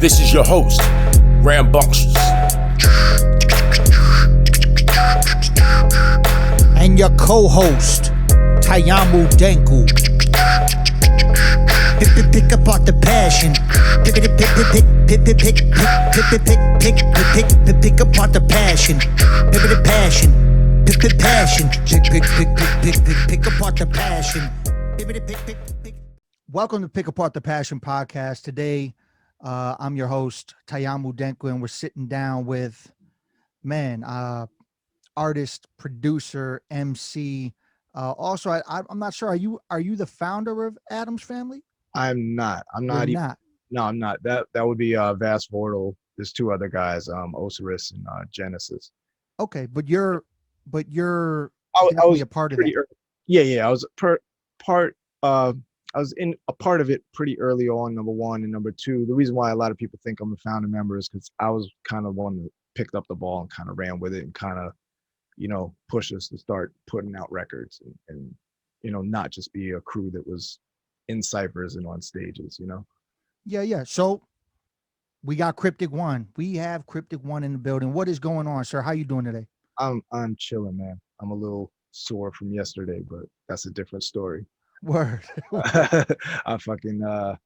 This is your host, Rambunctious. And your co-host, Tayamu Denku. Pick apart the passion. Pick apart the passion. Pick the passion. Pick apart the passion. Welcome to Pick Apart the Passion podcast. Today, I'm your host, Tayamu Denku, and we're sitting down with, artist, producer, MC. Also, I'm not sure. Are you the founder of Addams Family? I'm not. You're not. No, I'm not. That would be Vast Vortal. There's two other guys, Osiris and Genesis. Okay, but you're I definitely was a part of pretty that. Yeah. I was part. I was in a part of it pretty early on. Number one, and number two, the reason why a lot of people think I'm a founder member is because I was kind of one that picked up the ball and kind of ran with it and kind of, pushed us to start putting out records and not just be a crew that was in ciphers and on stages. Yeah. So we got Cryptic One. We have Cryptic One in the building. What is going on, sir? How you doing today? I'm chilling, man. I'm a little sore from yesterday, but that's a different story. Word. I fucking I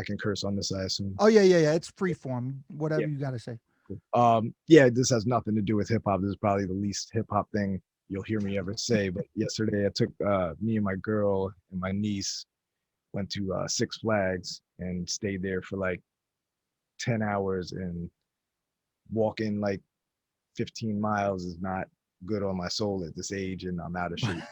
can curse on this, I assume. Oh yeah. It's free form. Whatever you gotta say. This has nothing to do with hip hop. This is probably the least hip hop thing you'll hear me ever say. But yesterday I took me and my girl and my niece went to Six Flags and stayed there for like 10 hours, and walking like 15 miles is not good on my soul at this age, and I'm out of shape.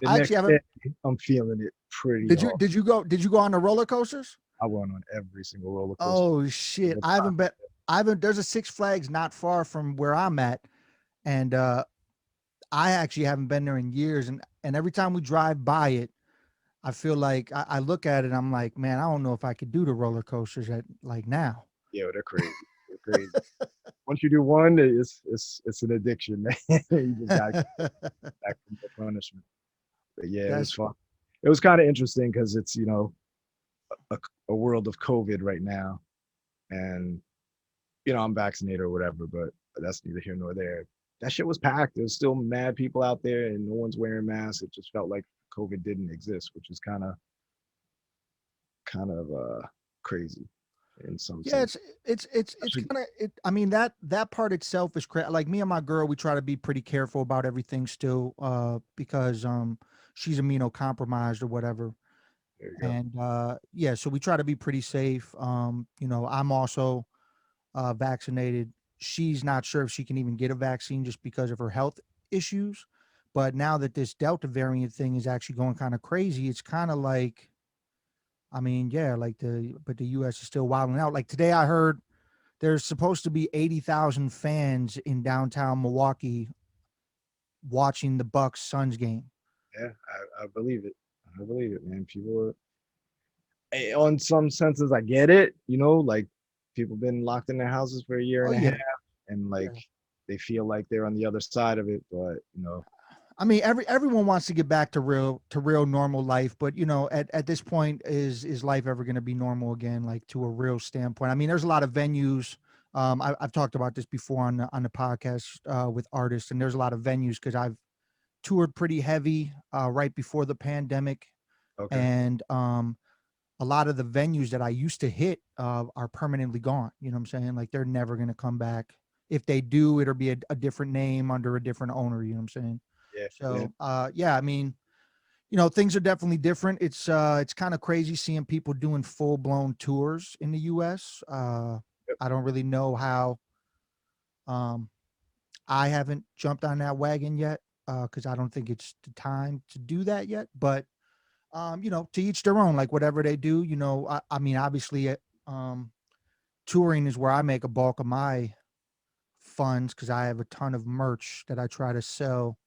I actually haven't. I'm feeling it pretty. Did you go on the roller coasters? I went on every single roller coaster. Oh shit! I haven't. There's a Six Flags not far from where I'm at, and I actually haven't been there in years. And every time we drive by it, I feel like I look at it. I'm like, man, I don't know if I could do the roller coasters at like now. Yeah, they're crazy. They're crazy. Once you do one, it's an addiction, man. You just got back from the punishment. But yeah, it was fun. It was kind of interesting because it's a world of COVID right now, and I'm vaccinated or whatever, but that's neither here nor there. That shit was packed. There's still mad people out there, and no one's wearing masks. It just felt like COVID didn't exist, which is kind of crazy in some sense. It's kind of I mean that part itself is crazy. Like me and my girl, we try to be pretty careful about everything still, because she's immunocompromised or whatever. And so we try to be pretty safe. I'm also vaccinated. She's not sure if she can even get a vaccine just because of her health issues. But now that this Delta variant thing is actually going kind of crazy, it's kind of like, but the US is still wilding out. Like today I heard there's supposed to be 80,000 fans in downtown Milwaukee watching the Bucks Suns game. Yeah, I believe it. I believe it, man. People are, on some senses, I get it. Like people been locked in their houses for a year and a half, and they feel like they're on the other side of it. But I mean, everyone wants to get back to real normal life, but at this point, is life ever going to be normal again? Like to a real standpoint. I mean, there's a lot of venues. I've talked about this before on the podcast with artists, and there's a lot of venues because I've toured pretty heavy right before the pandemic, and a lot of the venues that I used to hit are permanently gone. You know what I'm saying? Like they're never going to come back. If they do, it'll be a different name under a different owner. You know what I'm saying? Yeah. So, I mean, things are definitely different. It's kind of crazy seeing people doing full blown tours in the US. I don't really know how, I haven't jumped on that wagon yet. Cause I don't think it's the time to do that yet, but, to each their own, like whatever they do, I mean, obviously, touring is where I make a bulk of my funds. Cause I have a ton of merch that I try to sell.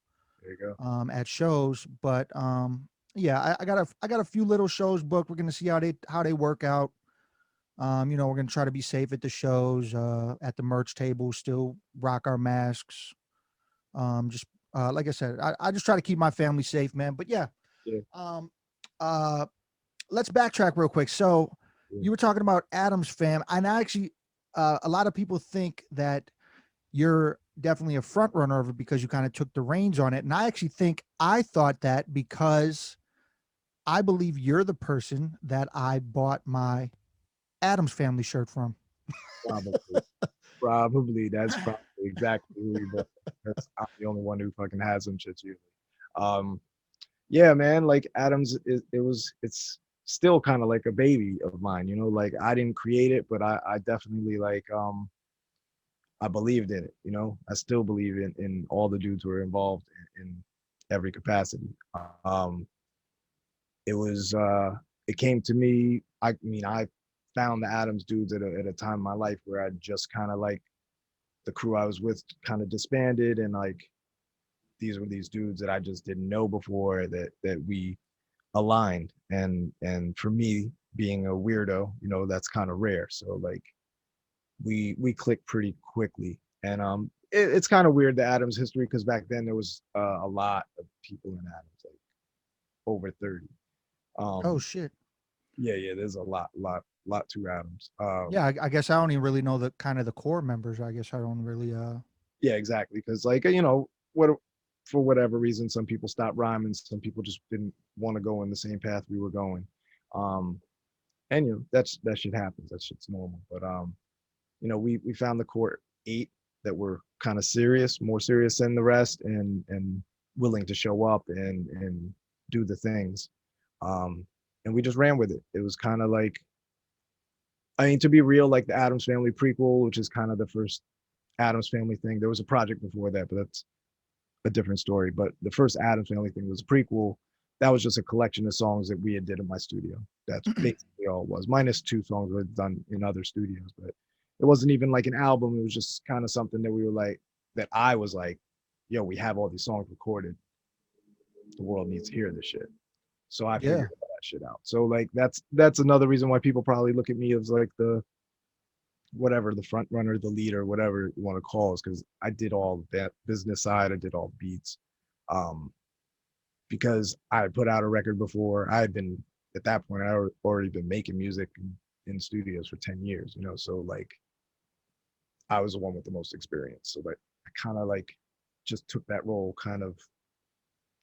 There you go. At shows, but I got a few little shows booked. We're gonna see how they work out. We're gonna try to be safe at the shows, at the merch table, still rock our masks. Just like I said, I just try to keep my family safe, man. But let's backtrack real quick. So You were talking about Adam's fam, and I actually, a lot of people think that you're definitely a front runner of it because you kind of took the reins on it. And I thought that because I believe you're the person that I bought my Adams Family shirt from. Probably, probably that's probably exactly who you bought. That's I'm the only one who fucking has them shits usually. Um, yeah, man, like Adams is it's still kind of like a baby of mine, you know, like I didn't create it, but I definitely like I believed in it, you know. I still believe in all the dudes who are involved in every capacity. Um, it was it came to me. I mean, I found the Adams dudes at a time in my life where I just kind of like the crew I was with kind of disbanded, and like these were these dudes that I just didn't know before that we aligned, and for me being a weirdo, you know, that's kind of rare. So like we clicked pretty quickly, and it's kind of weird the Adams history because back then there was a lot of people in Adams, like over 30. Oh um shit. yeah, there's a lot to Adams. Yeah, I guess I don't even really know the kind of the core members. I guess I don't really Yeah, exactly, because like you know what, for whatever reason some people stopped rhyming, some people just didn't want to go in the same path we were going. um and you know that shit happens, that shit's normal, but you know, we found the core eight that were kind of serious, more serious than the rest, and willing to show up and do the things. Um, and we just ran with it. It was kind of like, I mean, to be real, like the Adams Family prequel, which is kind of the first Adams Family thing. There was a project before that, but that's a different story. But the first Adams Family thing was a prequel. That was just a collection of songs that we had did in my studio. That's basically all it was, minus two songs we had done in other studios. But it wasn't even like an album. It was just kind of something that we were like, that I was like, yo, we have all these songs recorded. The world needs to hear this shit. So I yeah. figured all that shit out. So like that's another reason why people probably look at me as like the whatever, the front runner, the leader, whatever you want to call us, because I did all that business side, I did all the beats. Um, because I had put out a record before. I had been at that point, I had already been making music in studios for 10 years, you know, so like I was the one with the most experience. So like I kind of like just took that role kind of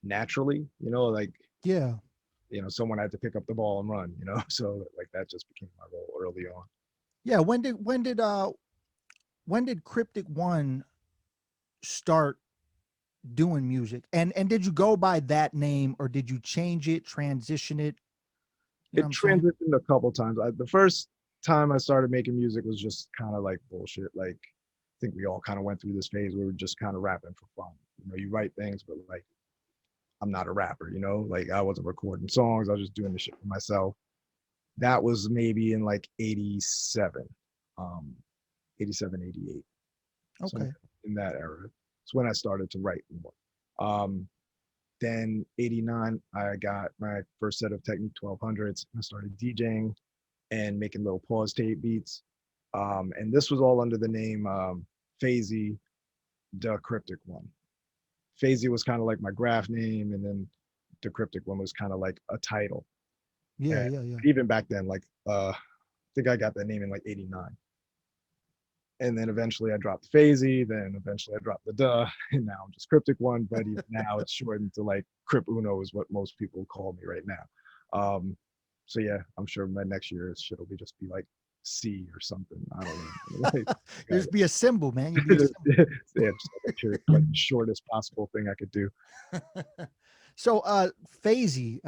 naturally, you know, like, Yeah. you know, someone had to pick up the ball and run, you know. So like that just became my role early on. Yeah. When did Cryptic One start doing music? And did you go by that name or did you change it, transition it? You know what It I'm saying? transitioned a couple times. The first time I started making music was just kind of like bullshit. Like I think we all kind of went through this phase where we were just kind of rapping for fun. You know, you write things, but like I'm not a rapper, you know, like I wasn't recording songs. I was just doing the shit for myself. That was maybe in like 87, um, 87, 88. So Okay. in that era, it's when I started to write more. Um, then 89, I got my first set of Technique 1200s. I started DJing and making little pause tape beats. And this was all under the name Phasey, the Cryptic One. Phasey was kind of like my graph name, and then the Cryptic One was kind of like a title. Yeah, And yeah, yeah. even back then, like I think I got that name in like 89. And then eventually I dropped Phasey, then eventually I dropped the duh, and now I'm just Cryptic One, but even now it's shortened to like Crip Uno is what most people call me right now. Um, so yeah, I'm sure my next year shit'll be just be like C or something. I don't know. Like, Just be a symbol, man. You be a yeah, symbol. just like the shortest possible thing I could do. So Phasey,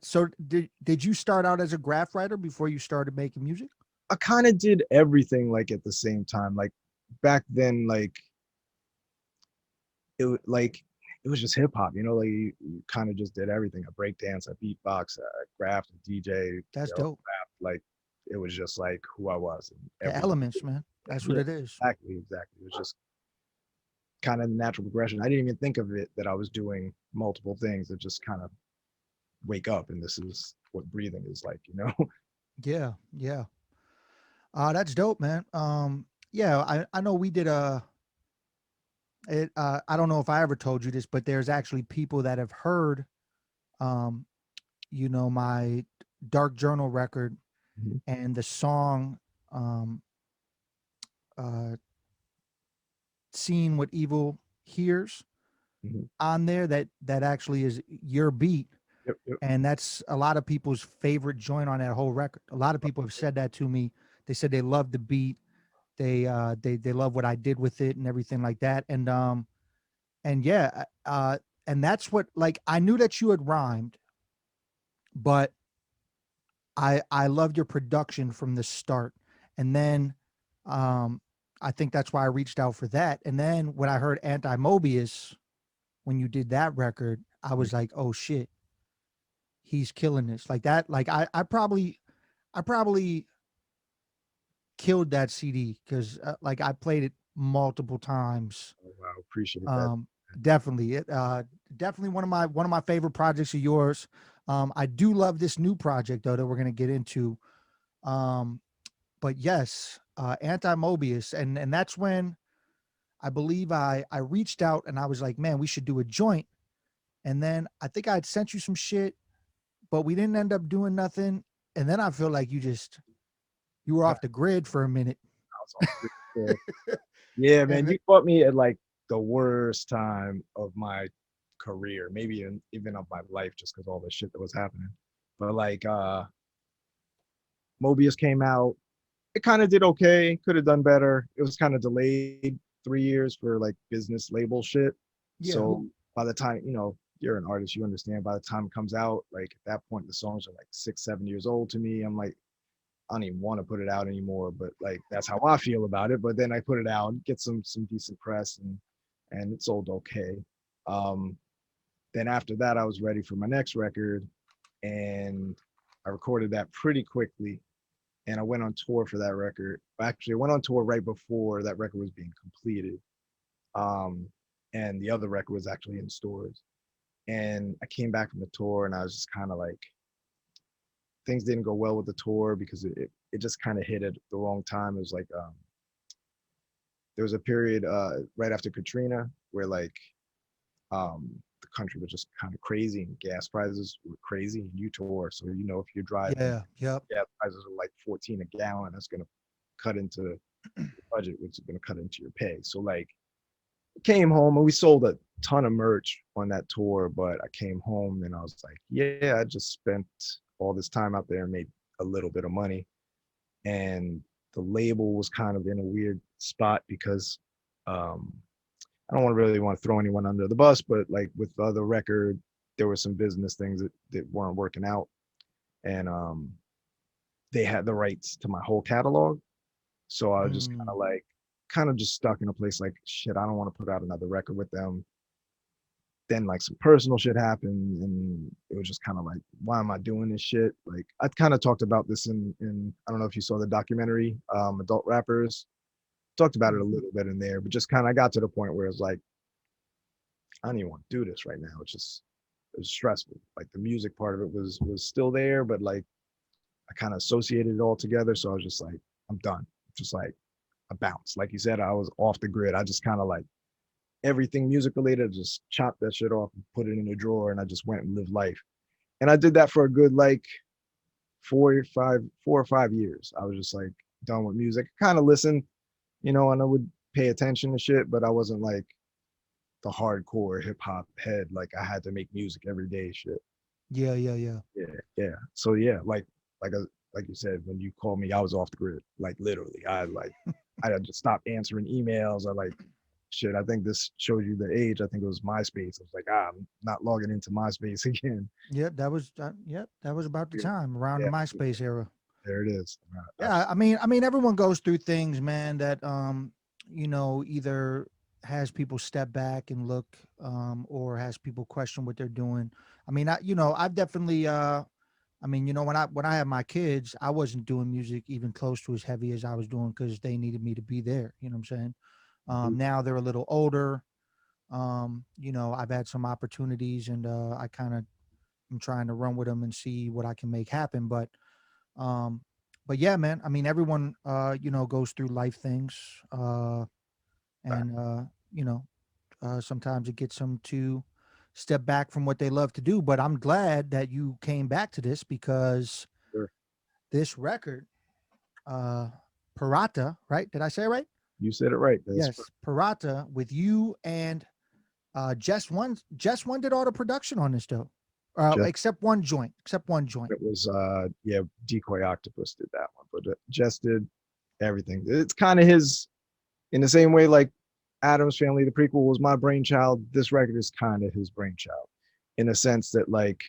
so did you start out as a graph writer before you started making music? I kind of did everything like at the same time. Like back then, like it was just hip hop, you know, like you kind of just did everything. I break dance, I beatbox, I graphed, I DJ, you That's know, dope. rap. Like it was just like who I was and The everything. elements, man. That's what Yeah, it is. exactly. It was just kind of the natural progression. I didn't even think of it that I was doing multiple things. It just kind of wake up and this is what breathing is like, you know. Yeah, yeah. That's dope, man. Yeah, I know we did I don't know if I ever told you this, but there's actually people that have heard um, my Dark Journal record Mhm. and the song, um, uh, "Seeing What Evil Hears" Mhm. on there, that actually is your beat, Yep, yep. and that's a lot of people's favorite joint on that whole record. A lot of people have said that to me. They said they love the beat. They love what I did with it and everything like that. And yeah, and that's what, like, I knew that you had rhymed, but I loved your production from the start. And then um I think that's why I reached out for that. And then when I heard Anti Mobius, when you did that record, I Mhm. was like, oh shit, he's killing this. Like that, like I probably killed that CD because like I played it multiple times. Oh, wow, appreciate that. Um definitely. Definitely one of my favorite projects of yours. I do love this new project though that we're gonna get into. Um but yes, Anti Mobius, and that's when I believe I reached out and I was like, man, we should do a joint. And then I think I'd sent you some shit, but we didn't end up doing nothing. And then I feel like you were I off the grid for a minute. was off the grid. Yeah, man, And you caught me at like the worst time of my career, maybe even of my life, just because all the shit that was happening. But like, Mobius came out. It kind of did okay. Could have done better. It was kind of delayed 3 years for like business label shit. yeah, So by the time, you're an artist, you understand. By the time it comes out, like at that point, the songs are like 6, 7 years old to me. I'm like, I don't even want to put it out anymore, but like that's how I feel about it. But then I put it out, get some decent press, and it sold okay. Um, then after that, I was ready for my next record, and I recorded that pretty quickly. And I went on tour for that record. Actually, I went on tour right before that record was being completed. Um, and the other record was actually in stores. And I came back from the tour, and I was just kind of like, things didn't go well with the tour because it just kind of hit at the wrong time. It was like there was a period right after Katrina where like the country was just kind of crazy and gas prices were crazy and you tour. So if you're driving, yeah, yep. gas prices are like 14 a gallon. That's gonna cut into the budget, which is gonna cut into your pay. So like came home and we sold a ton of merch on that tour, but I came home and I was like, yeah, I just spent all this time out there and made a little bit of money. And the label was kind of in a weird spot because um, I don't really want to throw anyone under the bus, but like with the other record, there were some business things that weren't working out. And they had the rights to my whole catalog. So I was just Mm, kind of just stuck in a place like, shit, I don't want to put out another record with them. Then like some personal shit happened and it was just kind of like, why am I doing this shit? Like I kind of talked about this in I don't know if you saw the documentary, Adult Rappers. Talked about it a mm, little bit in there, but just kind of got to the point where it's like, I don't even want to do this right now. It was stressful. Like the music part of it was still there, but like I kind of associated it all together. So I was just like, I'm done. Just like a bounce. Like you said, I was off the grid. I just kind of like everything music related, just chopped that shit off and put it in a drawer and I just went and lived life. And I did that for a good like 4 or 5 years. I was just like done with music. Kind of listened, and I would pay attention to shit, but I wasn't like the hardcore hip hop head. Like I had to make music every day shit. yeah, yeah, yeah. Yeah, yeah. So yeah, like you said, when you called me, I was off the grid. Like literally, I had to stop answering emails. I like shit. I think this shows you the age. I think it was MySpace. I was like, I'm not logging into MySpace again. Yep, that was about the time around the Yeah, MySpace era. there it is. Yeah, I mean, everyone goes through things, man, that either has people step back and look, or has people question what they're doing. I mean, I've definitely, I mean, when I had my kids, I wasn't doing music even close to as heavy as I was doing because they needed me to be there. You know what I'm saying? Now they're a little older. I've had some opportunities, and I kind of am trying to run with them and see what I can make happen. Um, but yeah, man. I mean, everyone, goes through life things, and you know, sometimes it gets them to step back from what they love to do. But I'm glad that you came back to this because Sure. this record, Pirata, right? Did I say it right? You said it right. Yes, Pirata with you and Jest One. Jest One did all the production on this though, Just, except one joint. Except one joint. it was yeah, Decoy Octopus did that one, but Jess did everything. It's kind of his, in the same way like Adam's Family, the prequel was my brainchild. This record is kind of his brainchild, in a sense that like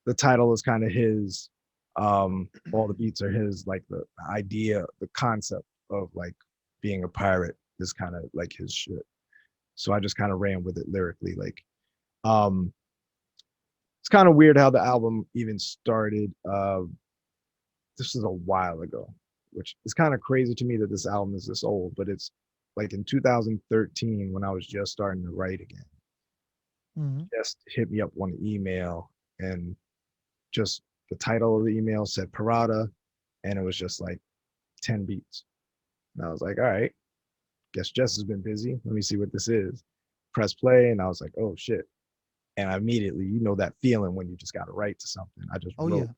the title is kind of his. All the beats are his. Like the idea, the concept of like being a pirate is kind of like his shit. So I just kind of ran with it lyrically. Like, it's kind of weird how the album even started. This is a while ago, which is kind of crazy to me that this album is this old, but it's like in 2013 when I was just starting to write again. Just hit me up on the email, and just the title of the email said Pirata, and it was just like 10 beats. And I was like, all right, guess Jess has been busy. Let me see what this is. Press play, and I was like, oh shit. And I immediately, you know, that feeling when you just got to write to something. I just wrote.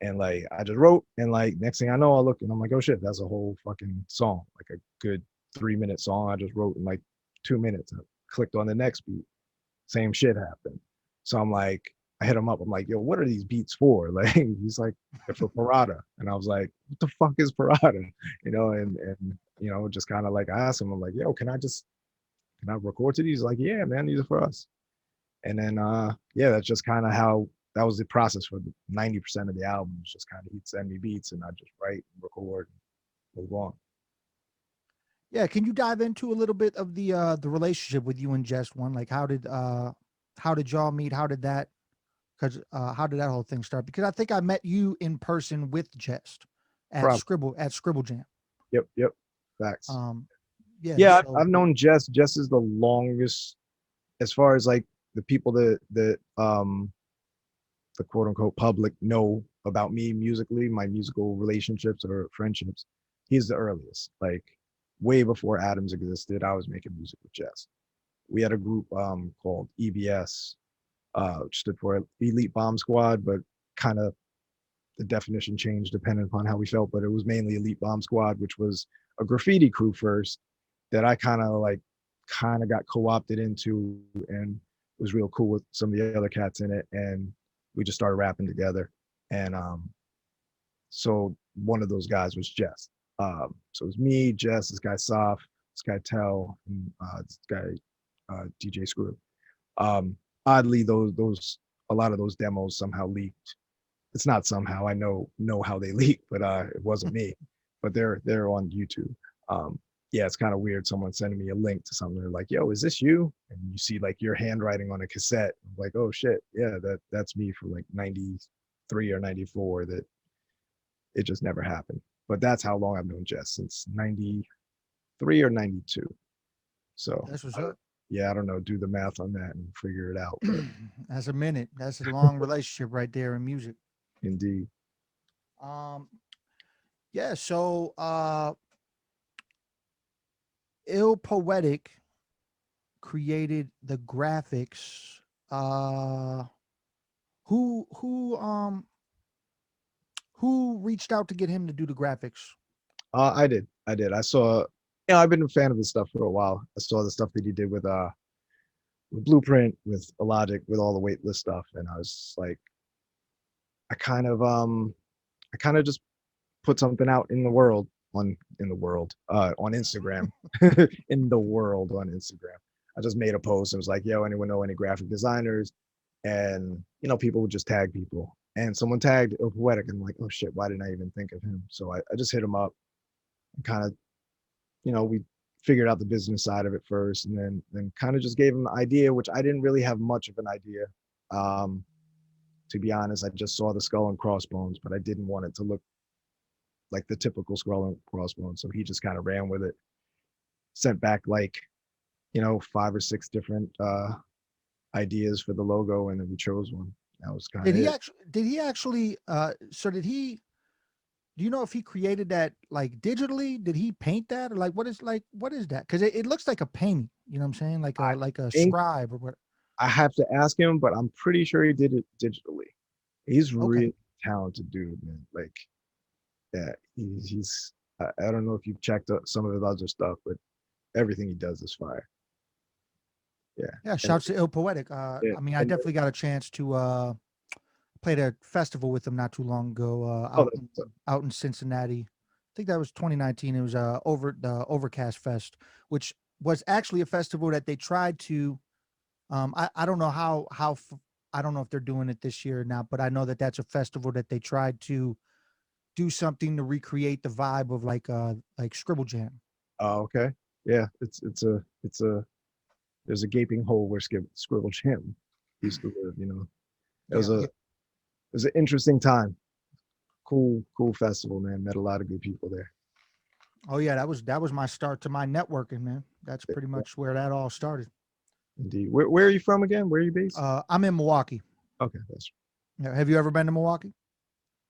And like, I just wrote, and like, next thing I know, I look and I'm like, oh shit, that's a whole fucking song, like a good 3-minute song. I just wrote in like 2 minutes. I clicked on the next beat. Same shit happened. So I'm like, I hit him up. I'm like, yo, what are these beats for? Like, he's like, they're for Pirata. And I was like, what the fuck is Pirata? You know, and you know, just kind of like, I asked him, I'm like, yo, can I record to these? He's like, yeah, man, these are for us. And then, yeah, that's just kind of how, that was the process for 90% of the album. It's just kind of, he'd send me beats and I just write, record, and move on. Yeah, can you dive into a little bit of the relationship with you and Jest One? Like, how did y'all meet? How did that how did that whole thing start? Because I think I met you in person with Jest at Scribble Jam. Yep. Facts. Yeah. Yeah, so, I've known Jess. Jess is the longest, as far as like the people that the quote unquote public know about me musically, my musical relationships or friendships. He's the earliest. Like way before Adams existed, I was making music with Jess. We had a group called EBS, which stood for Elite Bomb Squad, but kind of the definition changed depending upon how we felt. But it was mainly Elite Bomb Squad, which was a graffiti crew first that I kind of got co-opted into and was real cool with some of the other cats in it. And we just started rapping together. And so one of those guys was Jess. So it was me, Jess, this guy Soph, this guy Tell, and this guy DJ Screw. Oddly, those a lot of those demos somehow leaked. It's not somehow, I know how they leaked, but it wasn't me. But they're on YouTube. Yeah, it's kind of weird. Someone sending me a link to something. They're like, "Yo, is this you?" And you see like your handwriting on a cassette. I'm like, oh shit, yeah, that's me for like 93 or 94. That it just never happened. But that's how long I've known Jess, since 93 or 92. So that's what's up. Yeah, I don't know. Do the math on that and figure it out. But that's a minute. That's a long relationship right there in music. Indeed. Yeah. So, Ill Poetic created the graphics. Who reached out to get him to do the graphics? I did. I saw. I've been a fan of his stuff for a while. I saw the stuff that he did with Blueprint, with Logic, with all the waitlist stuff, and I was like, I kind of just put something out in the world on Instagram. In the world on Instagram. I just made a post and was like, yo, anyone know any graphic designers? And people would just tag people. And someone tagged Ill Poetic, and I'm like, oh shit, why didn't I even think of him? So I just hit him up and kind of, we figured out the business side of it first, and then kind of just gave him the idea, which I didn't really have much of an idea. To be honest, I just saw the skull and crossbones, but I didn't want it to look like the typical skull and crossbones. So he just kind of ran with it, sent back like, 5 or 6 different ideas for the logo, and then we chose one. That was kind of Did he actually do you know if he created that like digitally? Did he paint that, or what is that? Because it looks like a painting, you know what I'm saying? Like a scribe or what? I have to ask him, but I'm pretty sure he did it digitally. He's really talented dude, man. Like, Yeah, he's I don't know if you've checked out some of his other stuff, but everything he does is fire. Yeah. Yeah, And shouts to Ill Poetic. yeah, I mean, I and definitely got a chance to played a festival with them not too long ago oh, that's out in Cincinnati. I think that was 2019. It was over the Overcast Fest, which was actually a festival that they tried to. I don't know I don't know if they're doing it this year or not, but I know that that's a festival that they tried to do something to recreate the vibe of like Scribble Jam. oh, okay. Yeah, it's a there's a gaping hole where Scribble Jam used to live. It was Yeah, a yeah. it was an interesting time. Cool festival, man. Met a lot of good people there. Oh yeah, that was my start to my networking, man. That's Yeah, pretty yeah, much where that all started. indeed. Where are you from again? Where are you based? I'm in Milwaukee. Okay, that's Yeah, have you ever been to Milwaukee?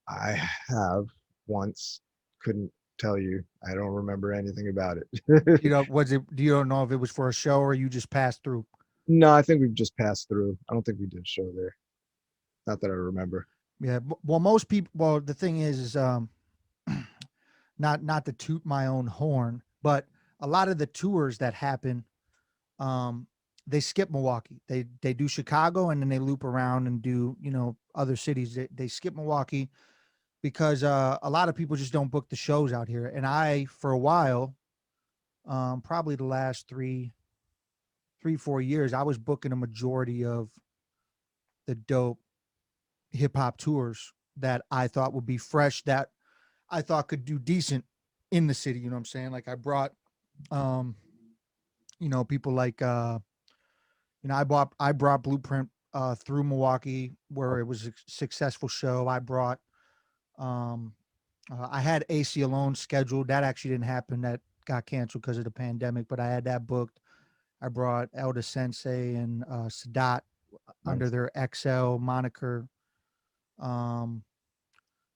I have once. Couldn't tell you. I don't remember anything about it. Do you don't know if it was for a show or you just passed through? No, I think we've just passed through. I don't think we did a show there. Not that I remember. Yeah. Well, most people. Well, the thing is not to toot my own horn, but a lot of the tours that happen, um, they skip Milwaukee. They do Chicago and then they loop around and do other cities. They skip Milwaukee because a lot of people just don't book the shows out here. And I, for a while, probably the last 4 years, I was booking a majority of the dope hip hop tours that I thought would be fresh, that I thought could do decent in the city. You know what I'm saying? Like I brought, um, people like, I brought Blueprint through Milwaukee where it was a successful show. Um, I had AC Alone scheduled. That actually didn't happen. That got canceled because of the pandemic, but I had that booked. I brought Elder Sensei and Sadat under Nice. their XL moniker. Um,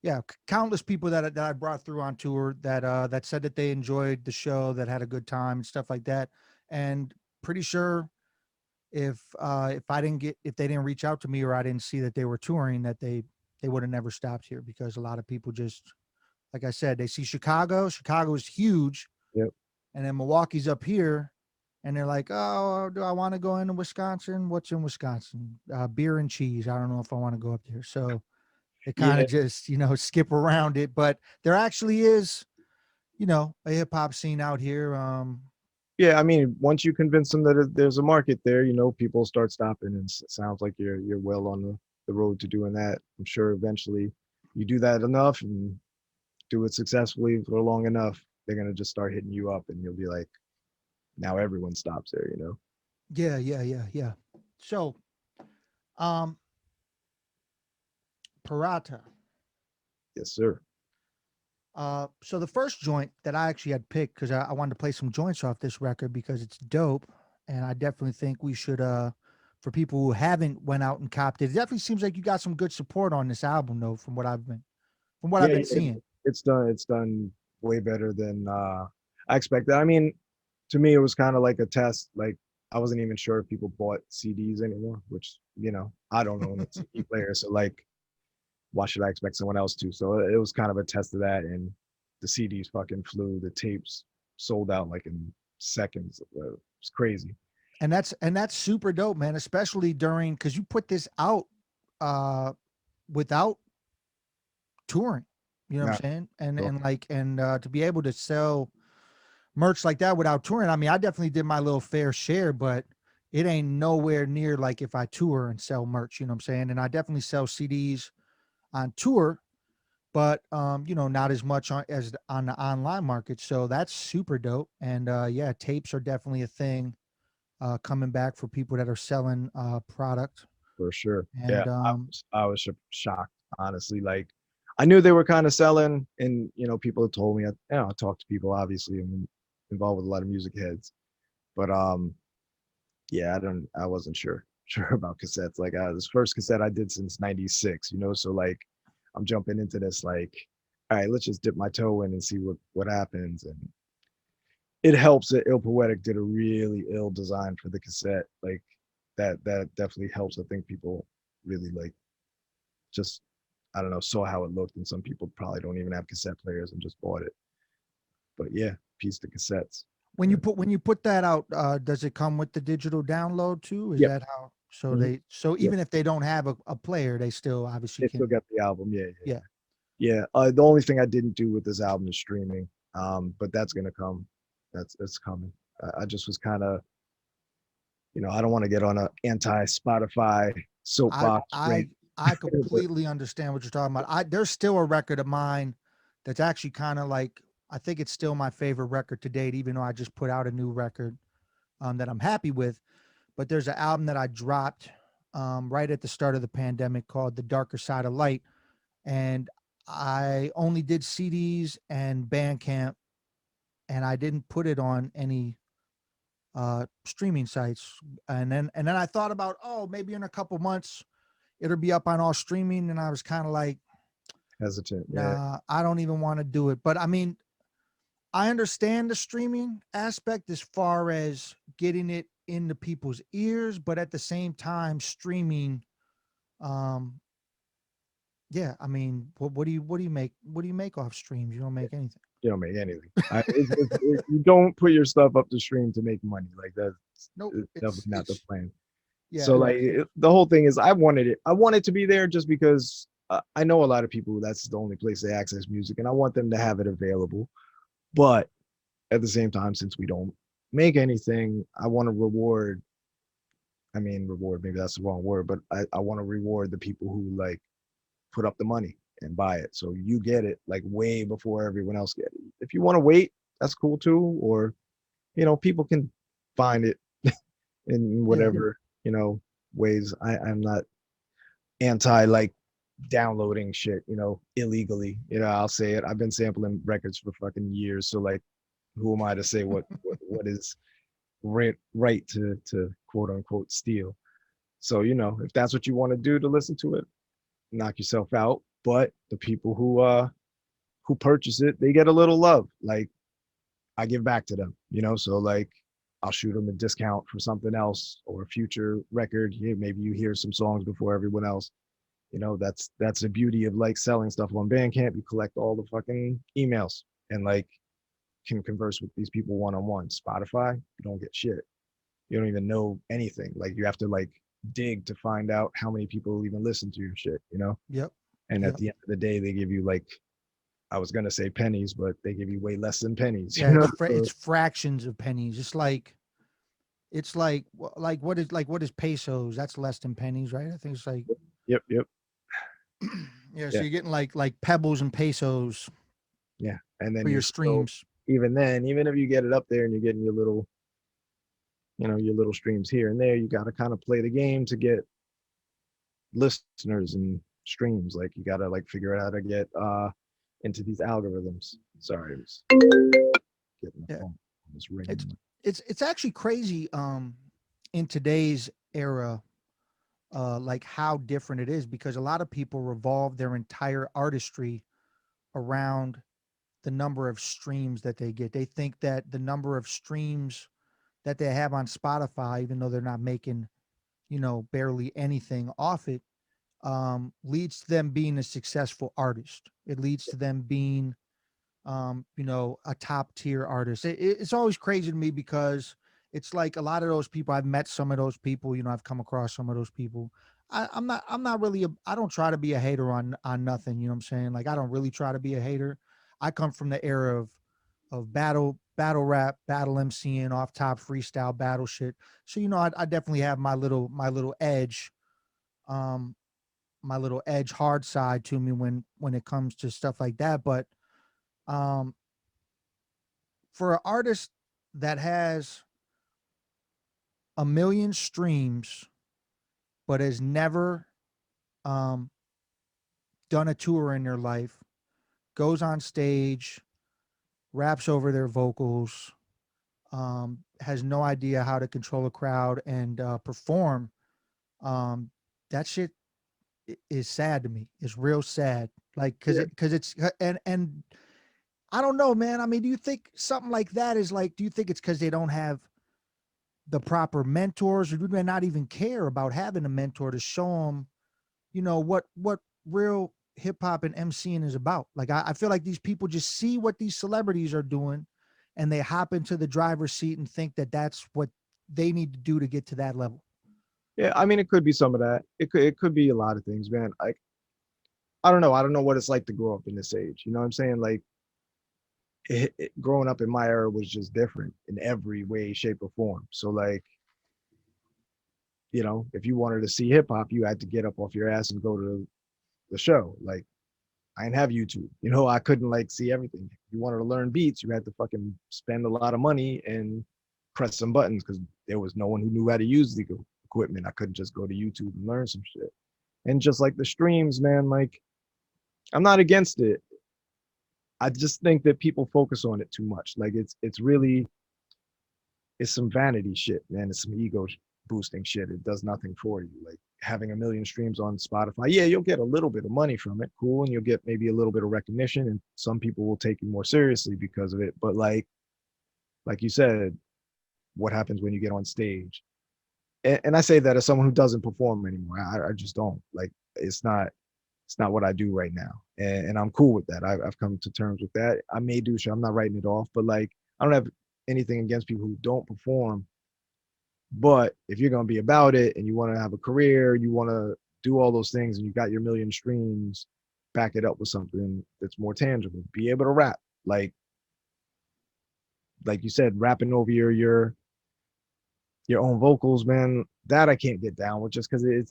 yeah, countless people that I brought through on tour that said that they enjoyed the show, that had a good time and stuff like that. And pretty sure if they didn't reach out to me or I didn't see that they were touring, that they would have never stopped here, because a lot of people just, like I said, they see Chicago. Chicago is huge, Yep. and then Milwaukee's up here, and they're like, "Oh, do I want to go into Wisconsin? What's in Wisconsin? Beer and cheese. I don't know if I want to go up there." So they kind Yeah. of just, skip around it. But there actually is, a hip hop scene out here. Yeah, I mean, once you convince them that there's a market there, people start stopping, and it sounds like you're well on the road to doing that. I'm sure eventually you do that enough and do it successfully for long enough, they're gonna just start hitting you up, and you'll be like, now everyone stops there. Yeah, yeah, yeah, yeah. So, um, Pirata. Yes, sir. So the first joint that I actually had picked, because I wanted to play some joints off this record because it's dope, and I definitely think we should, for people who haven't went out and copped it. It definitely seems like you got some good support on this album, though, from what I've Yeah, been yeah, seeing. it's done way better than I expected. I mean, to me, it was kind of like a test. Like, I wasn't even sure if people bought CDs anymore, which, I don't own a CD player, so like, why should I expect someone else to? So it was kind of a test of that, and the CDs fucking flew. The tapes sold out like in seconds. It's crazy. And that's super dope, man. Especially during, because you put this out uh, without touring. You know what Now, I'm saying? And so, and like and to be able to sell merch like that without touring. I mean, I definitely did my little fair share, but it ain't nowhere near like if I tour and sell merch, you know what I'm saying? And I definitely sell CDs on tour, but not as much as on the online market. So that's super dope. And yeah, tapes are definitely a thing coming back for people that are selling product. for sure. Yeah, And I was shocked, honestly. Like, I knew they were kind of selling, and people had told me. I talked to people. Obviously, I'm involved with a lot of music heads, but yeah, I wasn't sure about cassettes. Like, this first cassette I did since '96. So like, I'm jumping into this like, all right, let's just dip my toe in and see what happens. And it helps that Ill Poetic did a really ill design for the cassette. Like, that definitely helps. I think people really like, just, I don't know, saw how it looked, and some people probably don't even have cassette players and just bought it. But yeah, piece the cassettes. When Yeah. you put that out, does it come with the digital download too? Is Yep. that how? So Mhm. Yep. even if they don't have a player, they still obviously They can. still got the album. Yeah, yeah, Yeah. yeah. The only thing I didn't do with this album is streaming. But that's gonna come. It's coming. I just was kind of, I don't want to get on a anti Spotify I soapbox rant. I I But completely understand what you're talking about. There's still a record of mine that's actually kind of like, I think it's still my favorite record to date, even though I just put out a new record that I'm happy with. But there's an album that I dropped right at the start of the pandemic called The Darker Side of Light, and I only did CDs and Bandcamp, and I didn't put it on any streaming sites. And then I thought about, oh, maybe in a couple months it'll be up on all streaming, and I was kind of like, hesitant. Yeah. nah, I don't even want to do it. But I mean, I understand the streaming aspect as far as getting it into people's ears, but at the same time, streaming, um, yeah, I mean, what do you make off streams? You don't make anything. You don't make anything. You don't put your stuff up to stream to make money. Like that's Nope. it's definitely not the It's plan. yeah, So like the whole thing is, I wanted it. I want it to be there just because I know a lot of people that's the only place they access music, and I want them to have it available. But at the same time, since we don't make anything, I want to reward. I mean, reward, maybe that's the wrong word, but I want to reward the people who like put up the money and buy it. So you get it like way before everyone else get it. If you want to wait, that's cool too. Or, people can find it in yeah, whatever, ways. I'm not anti like downloading shit, illegally. I'll say it. I've been sampling records for fucking years. So like, who am I to say what is right to quote unquote steal? So, if that's what you want to do to listen to it, knock yourself out. But the people who purchase it, they get a little love. Like I give back to them, so like I'll shoot them a discount for something else or a future record. Yeah, maybe you hear some songs before everyone else. That's the beauty of like selling stuff on Bandcamp. You collect all the fucking emails and like can converse with these people one-on-one. Spotify, you don't get shit. You don't even know anything. Like you have to like dig to find out how many people even listen to your shit. yep, And at yep. the end of the day, they give you like, I was gonna say pennies, but they give you way less than pennies. Yeah, So, it's fractions of pennies. It's like what is pesos? That's less than pennies, right? I think it's like yep, yep, yeah. So yeah, you're getting like pebbles and pesos yeah. And then for you're your still, streams. even then, even if you get it up there and you're getting your little streams here and there, you got to kind of play the game to get listeners and streams. Like you got to like figure out how to get into these algorithms. Sorry, I was getting the Yeah, phone. It was it's ringing. it's actually crazy in today's era, like how different it is, because a lot of people revolve their entire artistry around the number of streams that they get. They think that the number of streams that they have on Spotify, even though they're not making, barely anything off it, leads to them being a successful artist. It leads to them being, a top tier artist. It's always crazy to me because it's like a lot of those people, I've met some of those people, I've come across some of those people. I'm not really, I don't try to be a hater on nothing. You know what I'm saying? Like, I don't really try to be a hater. I come from the era of battle rap, battle MCing, off top freestyle battle shit. So, I definitely have my little edge, um, my little edge hard side to me when it comes to stuff like that. But um for an artist that has a million streams but has never um done a tour in their life, goes on stage, raps over their vocals, has no idea how to control a crowd and perform, that shit is sad to me. It's real sad. Like, Yeah. cause it's and I don't know, man. I mean, do you think something like that is like? Do you think it's because they don't have the proper mentors, or do they not even care about having a mentor to show them, what real hip hop and MCing is about. Like I feel like these people just see what these celebrities are doing, and they hop into the driver's seat and think that that's what they need to do to get to that level. Yeah, I mean, it could be some of that. It could be a lot of things, man. I don't know. I don't know what it's like to grow up in this age. You know what I'm saying? Like growing up in my era was just different in every way, shape, or form. So like, if you wanted to see hip hop, you had to get up off your ass and go to the show. Like I didn't have YouTube. I couldn't like see everything. If you wanted to learn beats, you had to fucking spend a lot of money and press some buttons because there was no one who knew how to use the equipment. I couldn't just go to YouTube and learn some shit. And just like the streams, man, like I'm not against it. I just think that people focus on it too much. Like it's really it's some vanity shit, man. It's some ego boosting shit. It does nothing for you. Like having a million streams on Spotify, yeah, you'll get a little bit of money from it, cool, and you'll get maybe a little bit of recognition, and some people will take you more seriously because of it. But like you said, what happens when you get on stage? And I say that as someone who doesn't perform anymore. I just don't like. It's not what I do right now, and I'm cool with that. I've come to terms with that. I may do shit. I'm not writing it off, but like I don't have anything against people who don't perform. But if you're gonna be about it and you want to have a career, you want to do all those things, and you got your million streams, back it up with something that's more tangible. Be able to rap, like you said, rapping over your own vocals, man. That I can't get down with just because it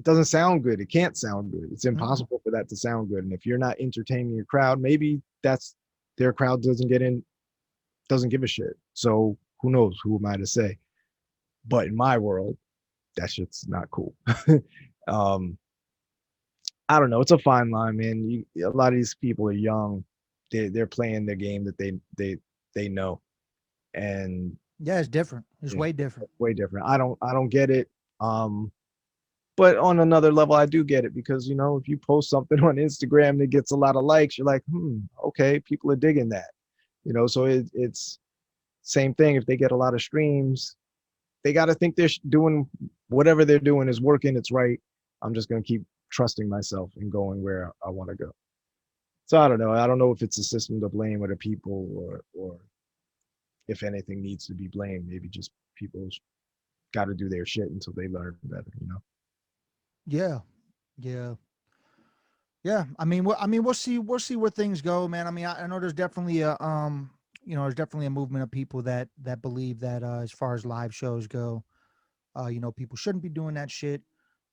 doesn't sound good. It can't sound good. It's impossible for that to sound good. And if you're not entertaining your crowd, maybe that's their crowd doesn't give a shit. So who knows? Who am I to say? But in my world, that shit's not cool. um, I don't know. It's a fine line, man. A lot of these people are young. They're playing the game that they know, and Yeah, it's different. It's way different. way different. I don't get it. Um, but on another level, I do get it because if you post something on Instagram that gets a lot of likes, you're like, okay, people are digging that. So it's same thing. If they get a lot of streams, they got to think they're doing whatever they're doing is working. It's right. I'm just gonna keep trusting myself and going where I want to go. So I don't know. I don't know if it's a system to blame or the people, or if anything needs to be blamed. Maybe just people got to do their shit until they learn better. Yeah, yeah, yeah. We'll see. We'll see where things go, man. I know there's definitely there's definitely a movement of people that believe that as far as live shows go, people shouldn't be doing that shit.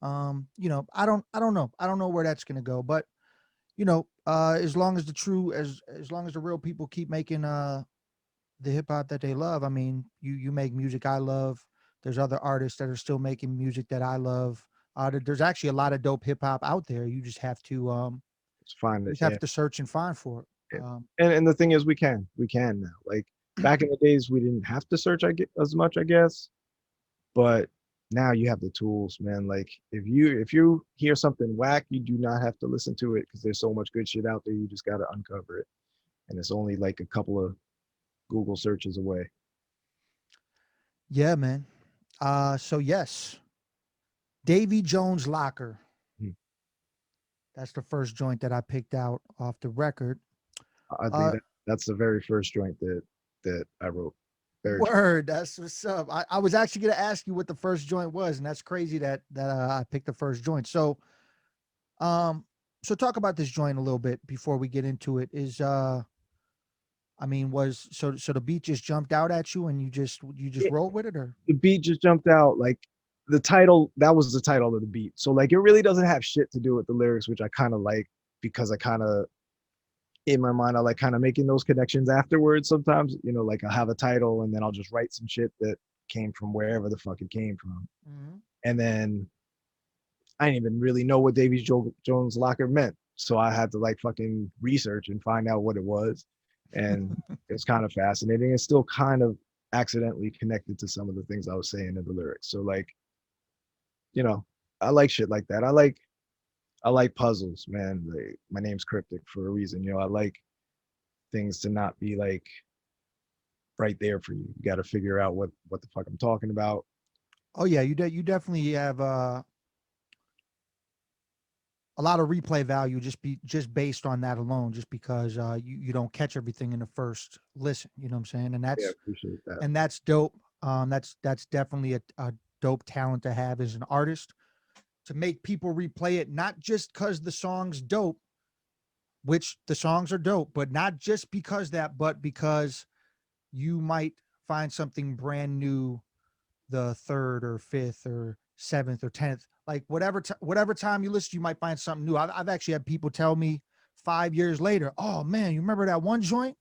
I don't know. I don't know where that's gonna go, but as long as as long as the real people keep making the hip hop that they love. You make music I love. There's other artists that are still making music that I love. There's actually a lot of dope hip hop out there. You just have to Just find you it. just Yeah. have to search and find for it. Yeah. And the thing is, we can now. Like back in the days, we didn't have to search as much, I guess. But now you have the tools, man. Like if you hear something whack, you do not have to listen to it because there's so much good shit out there. You just got to uncover it, and it's only like a couple of Google searches away. Yeah, man. So yes, Davy Jones Locker. Hmm. That's the first joint that I picked out off the record. I think Uh, that's the very first joint that I wrote. Very true. Word, that's what's up. I was actually gonna ask you what the first joint was, and that's crazy that I picked the first joint. Um, so talk about this joint a little bit before we get into it. Was so the beat just jumped out at you and you just Yeah, rolled with it, or? the beat just jumped out. Like the title, that was the title of the beat. So like it really doesn't have shit to do with the lyrics, which I kind of like because I kind of in my mind I like kind of making those connections afterwards. Sometimes like I'll have a title and then I'll just write some shit that came from wherever the fuck it came from, Mhm. and then I didn't even really know what Jones Locker meant. So I had to like fucking research and find out what it was. And it's kind of fascinating. It's still kind of accidentally connected to some of the things I was saying in the lyrics. So like, you know, I like shit like that. I like puzzles, man. Like, my name's Cryptic for a reason. I like things to not be like right there for you. You got to figure out what the fuck I'm talking about. Oh yeah, you definitely have a lot of replay value just based on that alone, just because you don't catch everything in the first listen. You know what I'm saying? And Yeah, appreciate that. that's dope. That's definitely a dope talent to have as an artist, to make people replay it, not just because the song's dope, which the songs are dope, but not just because that, but because you might find something brand new the third or fifth or seventh or 10th, like whatever time you listen, you might find something new. I've actually had people tell me 5 years later, oh man, you remember that one joint?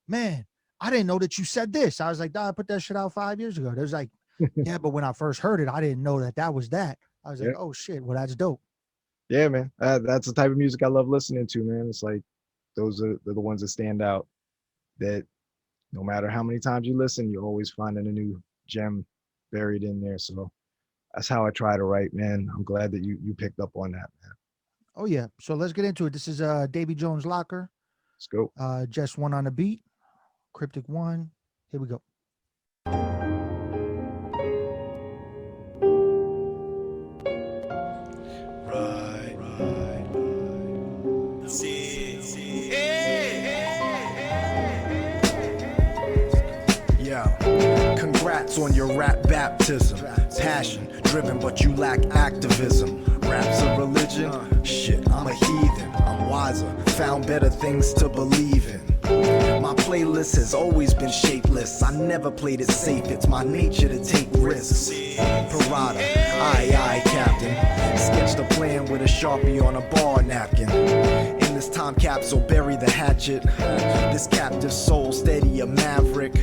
Man, I didn't know that you said this. I was like, I put that shit out 5 years ago. They was like, yeah, but when I first heard it, I didn't know that was that. I was like, oh shit, well, that's dope. Yeah, man. That's the type of music I love listening to, man. It's like those are the ones that stand out, that no matter how many times you listen, you're always finding a new gem buried in there. So that's how I try to write, man. I'm glad that you picked up on that, man. Oh yeah. So let's get into it. This is Davy Jones Locker. Let's go. Jest One on the beat. Cryptic One. Here we go. Congrats on your rap baptism. Passion driven, but you lack activism. Rap's a religion? Shit, I'm a heathen. I'm wiser, found better things to believe in. My playlist has always been shapeless. I never played it safe, it's my nature to take risks. PIRATA, aye, Captain. Sketched a plan with a Sharpie on a bar napkin. In this time capsule, bury the hatchet. This captive soul, steady a maverick.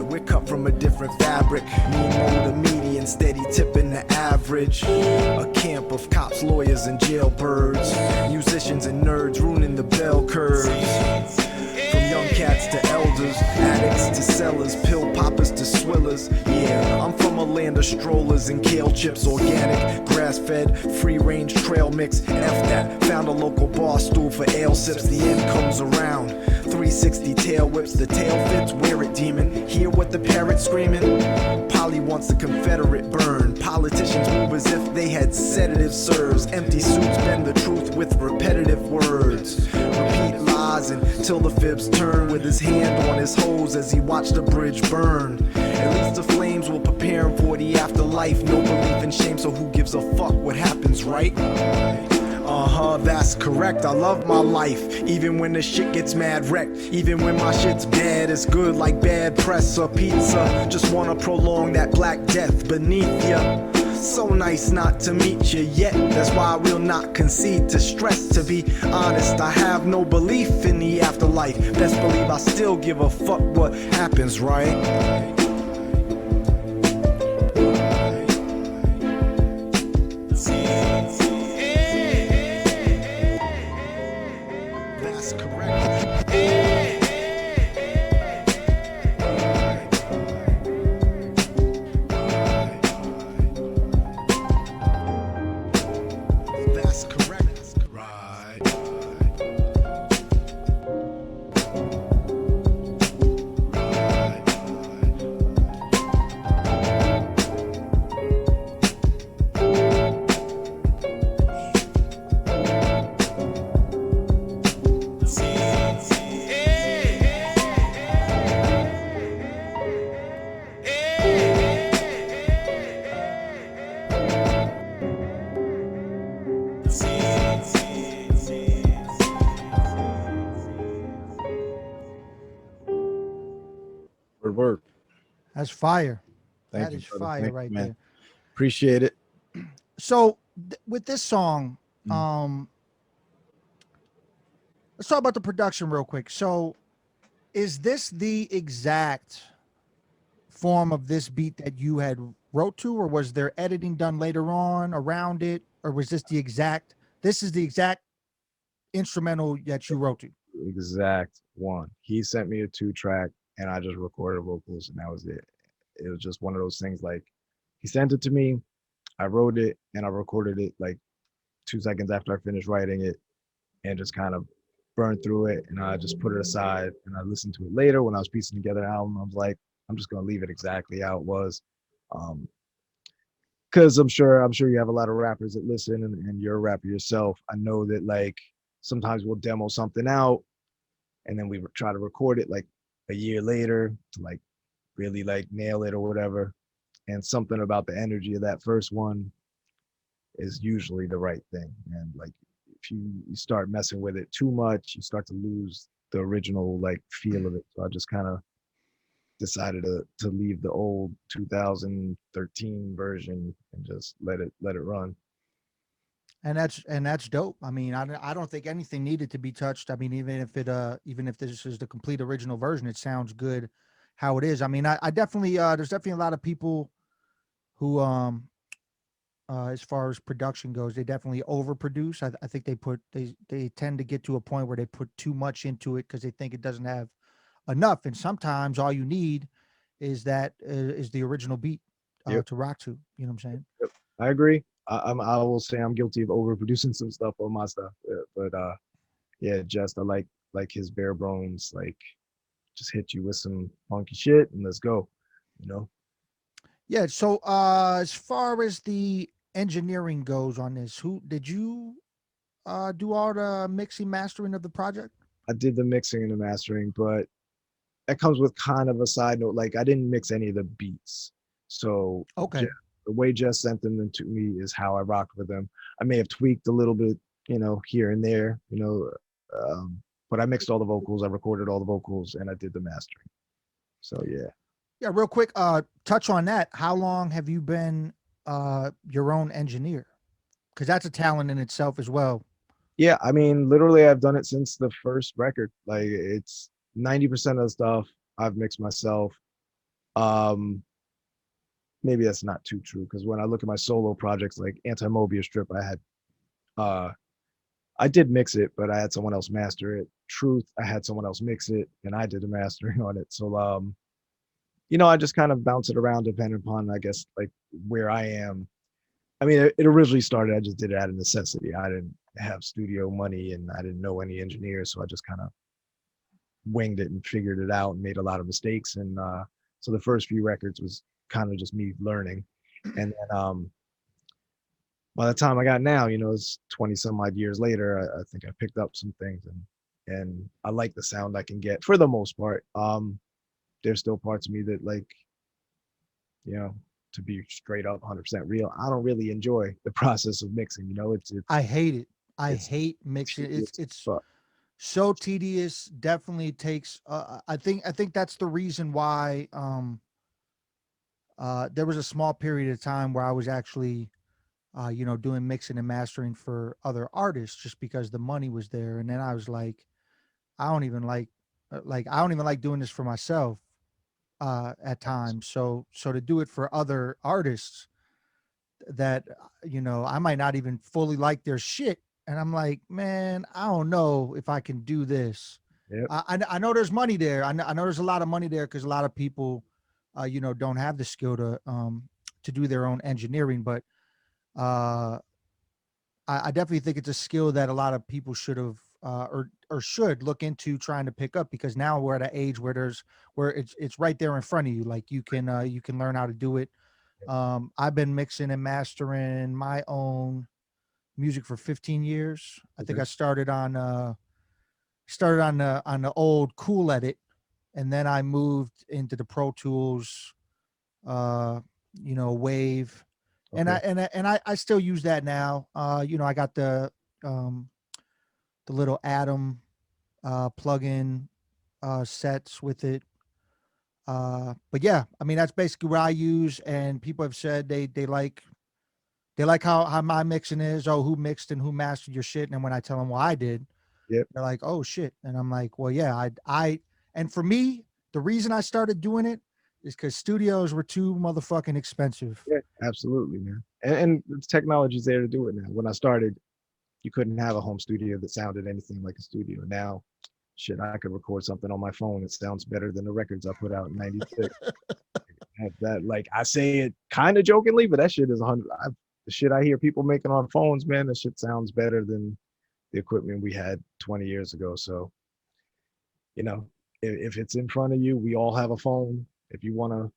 We're cut from a different fabric. Nemo the median, steady tipping the average. A camp of cops, lawyers, and jailbirds. Musicians and nerds ruining the bell curves. From young cats to elders, addicts to sellers, pill poppers to swillers. Yeah, I'm from a land of strollers and kale chips. Organic, grass-fed, free-range trail mix. F that, found a local bar stool for ale sips. The end comes around. 360 tail whips, the tail fits, wear it, demon. Hear what the parrot's screaming? Polly wants a Confederate burn. Politicians move as if they had sedative serves. Empty suits bend the truth with repetitive words. Repeat lies until the fibs turn, with his hand on his hose as he watched the bridge burn. At least the flames will prepare him for the afterlife. No belief in shame, so who gives a fuck what happens, right? That's correct. I love my life, even when the shit gets mad wrecked. Even when my shit's bad, it's good like bad press or pizza. Just wanna prolong that black death beneath ya. So nice not to meet you yet. That's why we'll not concede to stress. To be honest, I have no belief in the afterlife. Best believe I still give a fuck what happens, right? Word. That's fire. Thank That you, is brother. fire Thank you, right man. there. Appreciate it. So with this song, let's talk about the production real quick. So is this the exact form of this beat that you had wrote to, or was there editing done later on around it, or was this the exact instrumental that you wrote to? Exact one. He sent me a 2-track and I just recorded vocals and that was it. It was just one of those things, like he sent it to me, I wrote it and I recorded it like 2 seconds after I finished writing it, and just kind of burned through it, and I just put it aside and I listened to it later when I was piecing together an album. I was like, I'm just gonna leave it exactly how it was. because I'm sure you have a lot of rappers that listen, and you're a rapper yourself. I know that like sometimes we'll demo something out, and then we try to record it like a year later to like really like nail it or whatever. And something about the energy of that first one is usually the right thing. And like if you start messing with it too much, you start to lose the original like feel of it. So I just kind of decided to leave the old 2013 version and just let it run. And that's dope. I mean, I don't think anything needed to be touched. I mean, even if this is the complete original version, it sounds good how it is. I mean, I definitely there's definitely a lot of people who as far as production goes, they definitely overproduce. I think they tend to get to a point where they put too much into it because they think it doesn't have enough. And sometimes all you need is the original beat Yep. to rock to. You know what I'm saying? Yep. I agree. I will say I'm guilty of overproducing some stuff on my stuff, but yeah, just I like his bare bones, like just hit you with some funky shit and let's go, you know. Yeah. So as far as the engineering goes on this, who did you do all the mixing mastering of the project? I did the mixing and the mastering, but that comes with kind of a side note. Like I didn't mix any of the beats, so Okay. the way Jess sent them to me is how I rocked with them. I may have tweaked a little bit, here and there, but I mixed all the vocals, I recorded all the vocals, and I did the mastering. So yeah. Yeah, real quick, touch on that. How long have you been your own engineer? Because that's a talent in itself as well. Yeah, I mean, literally, I've done it since the first record. Like, it's 90% of the stuff I've mixed myself. Um, Maybe that's not too true because when I look at my solo projects like Anti-Mobius Strip, uh, I did mix it, but I had someone else master it. Truth, I had someone else mix it, and I did the mastering on it. So, I just kind of bounce it around depending upon, I guess, like where I am. I mean, it originally started, I just did it out of necessity. I didn't have studio money and I didn't know any engineers. So I just kind of winged it and figured it out and made a lot of mistakes. And so the first few records was kind of just me learning. And then by the time I got now, it's 20 some odd years later, I think I picked up some things and I like the sound I can get for the most part. There's still parts of me that like, to be straight up 100% real, I don't really enjoy the process of mixing. I hate it. I it's hate mixing. tedious as It's fuck. so tedious. Definitely takes. I think that's the reason why. There was a small period of time where I was actually, doing mixing and mastering for other artists just because the money was there, and then I was like, I don't even like I don't even like doing this for myself at times. So to do it for other artists that I might not even fully like their shit, and I'm like, man, I don't know if I can do this. Yep. I know there's money there. I know there's a lot of money there because a lot of people, don't have the skill to do their own engineering, but uh, I definitely think it's a skill that a lot of people should have or should look into trying to pick up because now we're at an age where it's right there in front of you. Like you can learn how to do it. I've been mixing and mastering my own music for 15 years. I think Okay. I started on the old Cool Edit, and then I moved into the Pro Tools, Wave, and Okay. I still use that now. I got the little Atom plugin sets with it. But yeah, I mean that's basically what I use, and people have said they like how my mixing is. Oh, who mixed and who mastered your shit? And then when I tell them, well, I did, Yep. they're like, oh shit. And I'm like, well, yeah, and for me, the reason I started doing it is because studios were too motherfucking expensive. Yeah, absolutely, man. And the technology's there to do it now. When I started, you couldn't have a home studio that sounded anything like a studio. Now, shit, I could record something on my phone that sounds better than the records I put out in '96. Have that, like, I say it kind of jokingly, but that shit is 100. The shit I hear people making on phones, man, that shit sounds better than the equipment we had 20 years ago. So, you know, if it's in front of you, we all have a phone. If you want to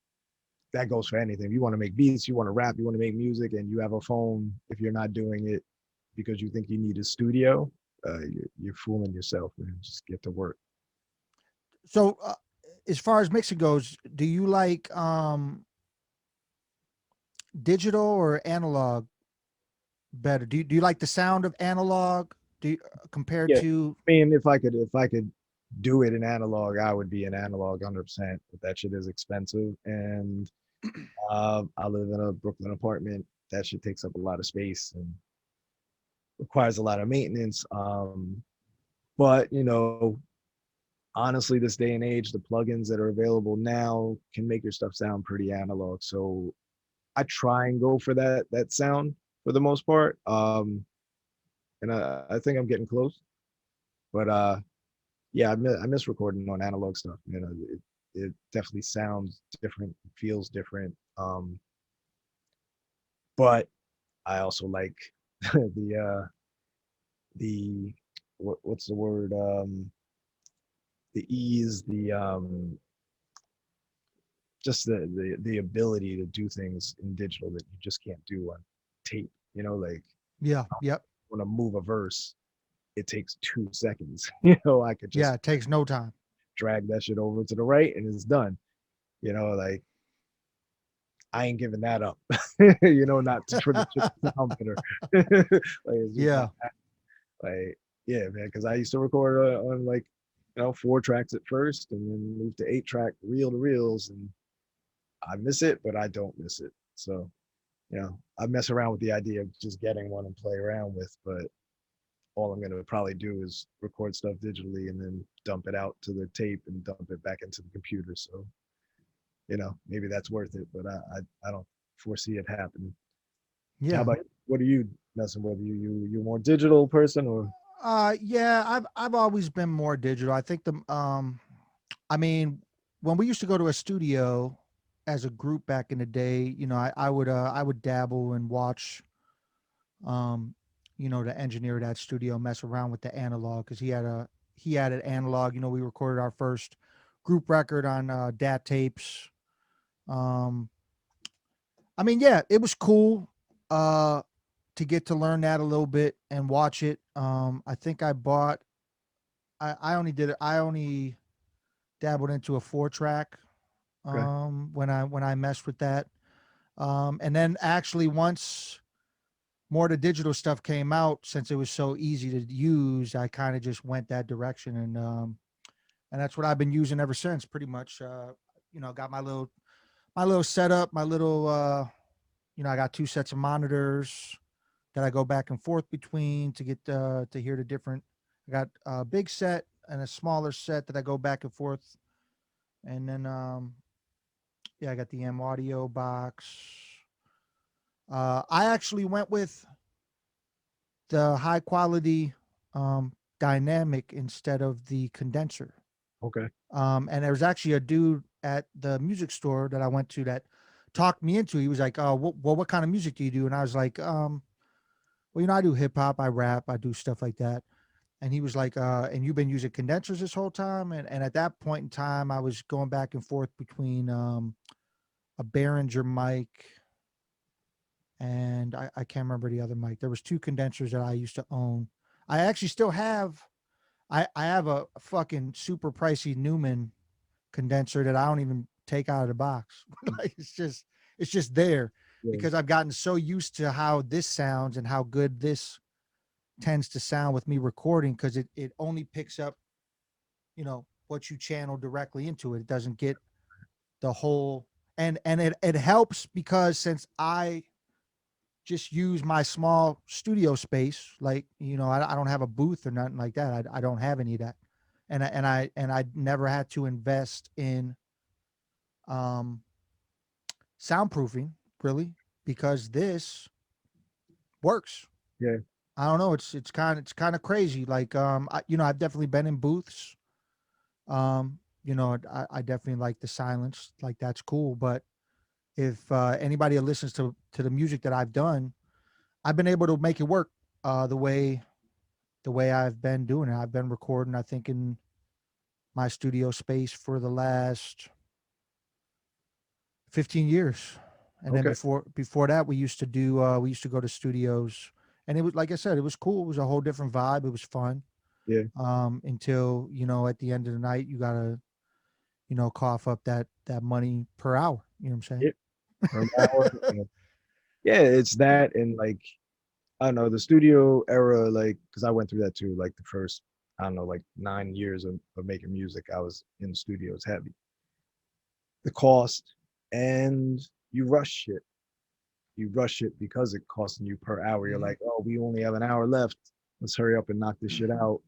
that goes for anything. You want to make beats, you want to rap, you want to make music, and you have a phone. If you're not doing it because you think you need a studio, you're fooling yourself, man. Just get to work. So, as far as mixing goes, do you like digital or analog better? Do you like the sound of analog? Do you, compared Yeah, to I mean, if I could do it in analog, I would be an analog 100%. But that shit is expensive, and I live in a Brooklyn apartment. That shit takes up a lot of space and requires a lot of maintenance. But honestly, this day and age, the plugins that are available now can make your stuff sound pretty analog. So I try and go for that sound for the most part. And I think I'm getting close. But yeah, I miss recording on analog stuff. It definitely sounds different, feels different. But I also like the what's the word? The ease, just the ability to do things in digital that you just can't do on tape. Like yeah, yep, when I move a verse, it takes 2 seconds. I could yeah, just it takes no time. drag that shit over to the right and it's done. Like I ain't giving that up. Not for the shit to sound better. Like it's just Yeah, not like yeah, man. Because I used to record on like 4 tracks at first, and then move to 8-track reel to reels, and I miss it, but I don't miss it. So I mess around with the idea of just getting one and play around with, but all I'm gonna probably do is record stuff digitally and then dump it out to the tape and dump it back into the computer. So maybe that's worth it, but I don't foresee it happening. How yeah. about what are you messing with? You more digital person or Yeah, I've always been more digital. I think I mean, when we used to go to a studio as a group back in the day, I would dabble and watch, um, the engineer of that studio mess around with the analog because he had an analog. We recorded our first group record on DAT tapes. Um, I mean, yeah, it was cool to get to learn that a little bit and watch it. I think I only did it. I only dabbled into a 4 track okay? when I messed with that. And then actually once more of the digital stuff came out, since it was so easy to use, I kind of just went that direction, and that's what I've been using ever since. Pretty much, got my little setup, my little I got 2 sets of monitors that I go back and forth between to get to hear the different. I got a big set and a smaller set that I go back and forth, and then yeah, I got the M audio box. I actually went with the high quality dynamic instead of the condenser. Okay. And there was actually a dude at the music store that I went to that talked me into. He was like, "Oh, well, what kind of music do you do?" And I was like, "Well, I do hip hop, I rap, I do stuff like that." And he was like, "And you've been using condensers this whole time?" And at that point in time, I was going back and forth between a Behringer mic and I can't remember the other mic. There was 2 condensers that I used to own. I actually still have. I have a fucking super pricey Newman condenser that I don't even take out of the box. Like it's just there Yeah. because I've gotten so used to how this sounds and how good this tends to sound with me recording because it only picks up, what you channel directly into it. It doesn't get the whole and it helps because since I just use my small studio space, like, I don't have a booth or nothing like that. I don't have any of that. And I never had to invest in um soundproofing really because this works. Yeah. I don't know. It's kind of crazy. Like I've definitely been in booths. I definitely like the silence. Like that's cool. But if anybody that listens to the music that I've done, I've been able to make it work the way I've been doing it. I've been recording, I think, in my studio space for the last 15 years. And then Okay. before that, we used to go to studios, and it was, like I said, it was cool. It was a whole different vibe. It was fun. Yeah. Until, at the end of the night, you gotta, cough up that money per hour. You know what I'm Yeah. saying? Per hour. Yeah, it's that, and like I don't know, the studio era, like because I went through that too. Like the first, I don't know, like 9 years of making music, I was in studios heavy. The cost, and you rush shit. You rush it because it costing you per hour. You're Mhm. like, oh, we only have an hour left. Let's hurry up and knock this shit out.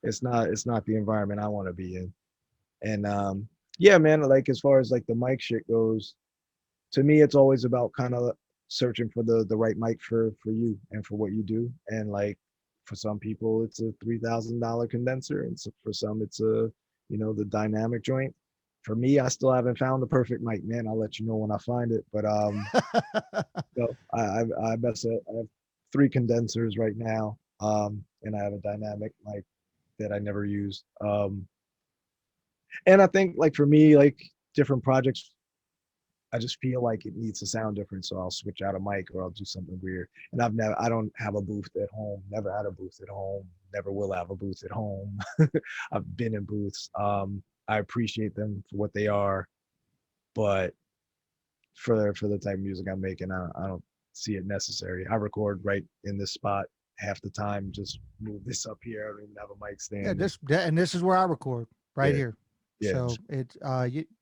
It's not the environment I want to be in. And yeah, man, like as far as like the mic shit goes, to me it's always about kind of searching for the right mic for you and for what you do. And like for some people it's a $3,000 condenser, and so for some it's a the dynamic joint. For me, I still haven't found the perfect mic, man. I'll let you know when I find it. But so I best I have three condensers right now, and I have a dynamic mic that I never used. And I think like for me, like different projects, I just feel like it needs to sound different, so I'll switch out a mic or I'll do something weird. And I don't have a booth at home. Never had a booth at home. Never will have a booth at home. I've been in booths. I appreciate them for what they are, but for the type of music I'm making, I don't see it necessary. I record right in this spot half the time. Just move this up here. I don't even have a mic Yeah, stand. and this is where I record right Yeah, here. yeah. So it's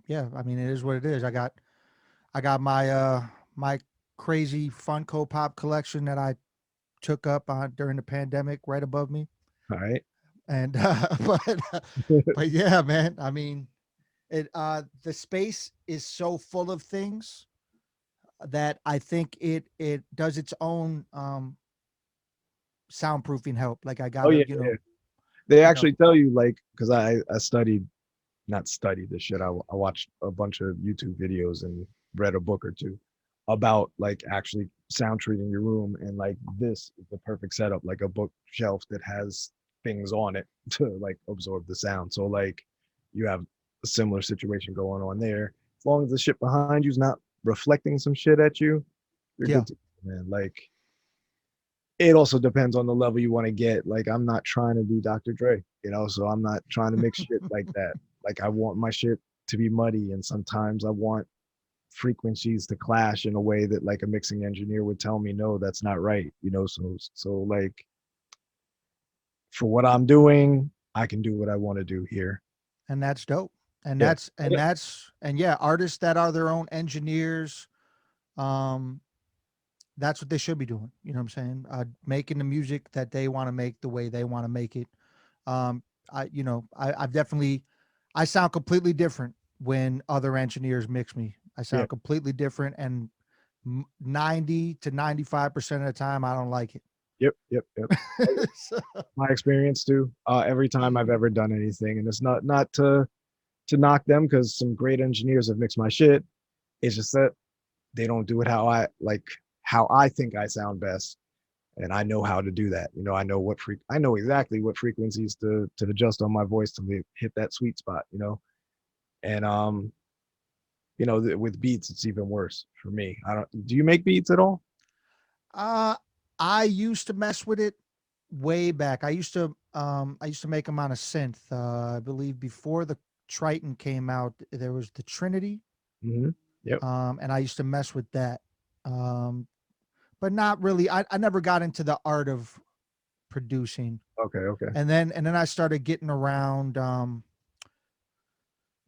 yeah, I mean, it is what it is. I got my crazy Funko Pop collection that I took up on during the pandemic right above me. All right. And but yeah, man, I mean, the space is so full of things that I think it does its own soundproofing help. Like I Oh gotta, yeah, yeah. They you know, actually tell you like because I studied not studied this shit. I watched a bunch of YouTube videos and read a book or two about like actually sound treating your room, and like this is the perfect setup, like a bookshelf that has things on it to like absorb the sound. So like you have a similar situation going on there. As long as the shit behind you's not reflecting some shit at you, you're yeah, good to go, man. Like it also depends on the level you want to get. Like I'm not trying to be Dr. Dre, so I'm not trying to mix shit like that. Like I want my shit to be muddy, and sometimes I want frequencies to clash in a way that like a mixing engineer would tell me, no, that's not right. So like for what I'm doing, I can do what I want to do here. and that's dope. And Yeah. and yeah, artists that are their own engineers, um, that's what they should be doing. You know what I'm saying? Making the music that they want to make the way they want to make it. Um, I've definitely, I sound completely different when other engineers mix me. I Yeah. sound completely different, and 90 to 95% of the time, I don't like it. Yep. So, My experience too. Every time I've ever done anything, and it's not to knock them because some great engineers have mixed my shit. It's just that they don't do it how I think I sound best, and I know how to do that. I know exactly what frequencies to adjust on my voice to hit that sweet spot. And with beats it's even worse for me. I don't. Do you make beats at all? uh, I used to mess with it way back. I used to make them on a synth. I believe before the Triton came out, there was the Trinity, Mm-hmm. Yep. and I used to mess with that. Um, but not really. I never got into the art of producing. Okay. Okay. And then I started getting around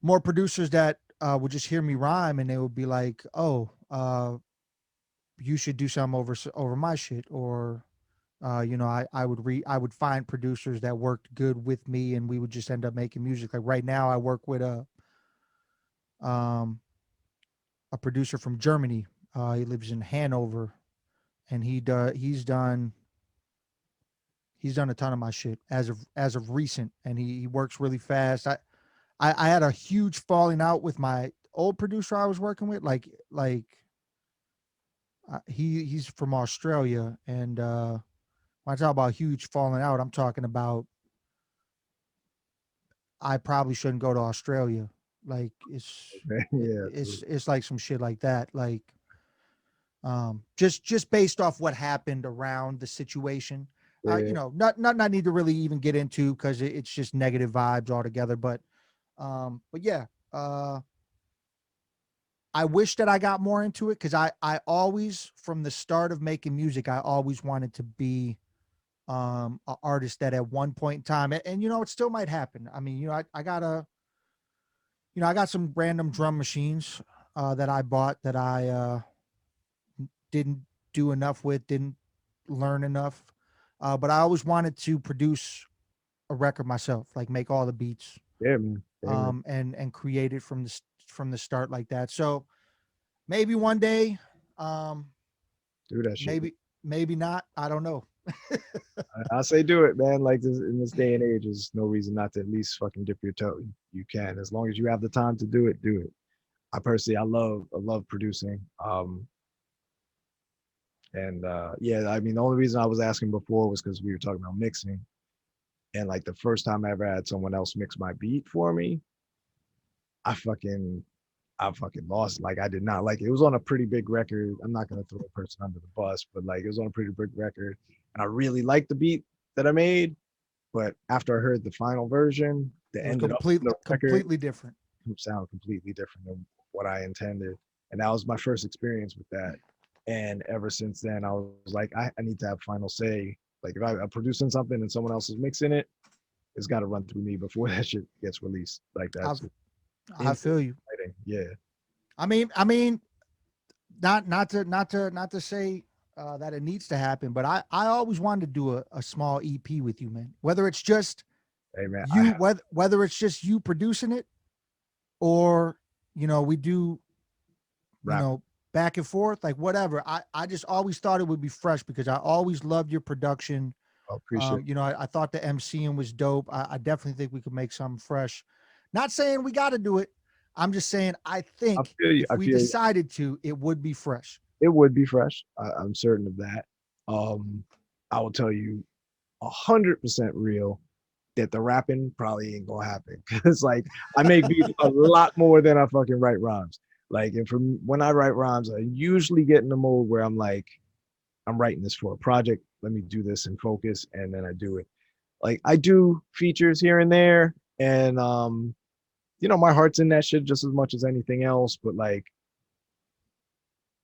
more producers that would just hear me rhyme, and they would be like, "Oh, you should do some over my shit," or I would find producers that worked good with me, and we would just end up making music. Like right now, I work with um a producer from Germany. He lives in Hanover, and he's done a ton of my shit as of recent, and he works really fast. I had a huge falling out with my old producer I was working with. He's from Australia, and when I talk about huge falling out, I'm talking about I probably shouldn't go to Australia. Like it's Yeah, it's like some shit like that. Like just based off what happened around the situation. yeah. You know, not need to really even get into because it's just negative vibes altogether. But yeah, I wish that I got more into it because I always, from the start of making music, I always wanted to be an artist that at one point in time, and you know, it still might happen. I mean, you know, I got I got some random drum machines that I bought that I didn't do enough with, didn't learn enough. But I always wanted to produce a record myself, like make all the beats, Yeah, man. Yeah, man. and create it from the start like that. So maybe one day, um, Do that shit. maybe not. I don't know. I say do it, man. Like this, in this day and age, there's no reason not to at least fucking dip your toe. You can, as long as you have the time to do it. Do it. I personally, I love producing. And yeah, I mean, the only reason I was asking before was because we were talking about mixing, and like the first time I ever had someone else mix my beat for me, I fucking I fucking lost. Like I did not like it. It was on a pretty big record. I'm not gonna throw a person under the bus, but like it was on a pretty big record, and I really liked the beat that I made. But after I heard the final version, that It was ended up on the record completely different. sound completely different than what I intended. And that was my first experience with that. And ever since then, I was like, I need to have final say. Like if I'm producing something and someone else is mixing it, it's got to run through me before that shit gets released. Like that's I feel you. exciting. Yeah. I mean, not to say that it needs to happen, but I always wanted to do a small EP with you, man. Whether it's just Hey man, you, whether it's just you producing it, or you know we do, you rap. know, back and forth, like whatever. I just always thought it would be fresh because I always loved your production. I appreciate You know, I thought the MCing was dope. I definitely think we could make something fresh. Not saying we got to do it. I'm just saying I I think feel you. if I we feel you. decided to, it would be fresh. It would be fresh. I'm certain of that. I will tell you 100% real that the rapping probably ain't gonna happen because like I make beats a lot more than I fucking write rhymes. Like, and from when I write rhymes, I usually get in the mode where I'm like, I'm writing this for a project. Let me do this and focus, and then I do it. Like I do features here and there, and you know, my heart's in that shit just as much as anything else. But like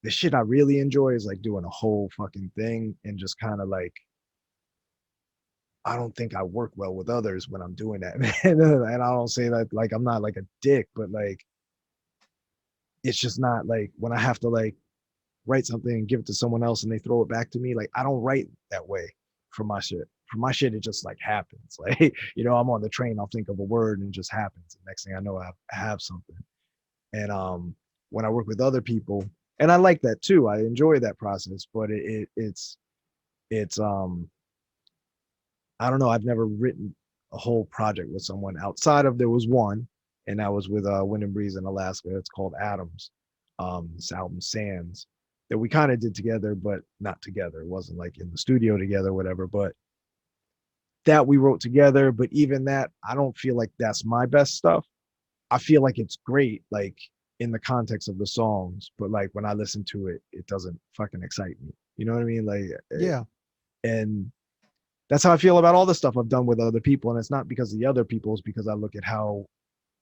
the shit I really enjoy is like doing a whole fucking thing and just kind of like I don't think I work well with others when I'm doing that, man. And I don't say that like I'm not like a dick, but like it's just not like when I have to like write something and give it to someone else and they throw it back to me. Like I don't write that way for my shit. For my shit, it just like happens. Like, you know, I'm on the train, I'll think of a word and it just happens. The next thing I know, I have something. And when I work with other people, and I like that too. I enjoy that process, but it's I don't know. I've never written a whole project with someone outside of there was one, and that was with Wind and Breeze in Alaska. It's called Atoms. This album Sands that we kind of did together, but not together. It wasn't like in the studio together, whatever. But that we wrote together. But even that, I don't feel like that's my best stuff. I feel like it's great, like in the context of the songs, but like when I listen to it, it doesn't fucking excite me. You know what I mean? Like, Yeah. and that's how I feel about all the stuff I've done with other people. And it's not because of the other people, it's because I look at how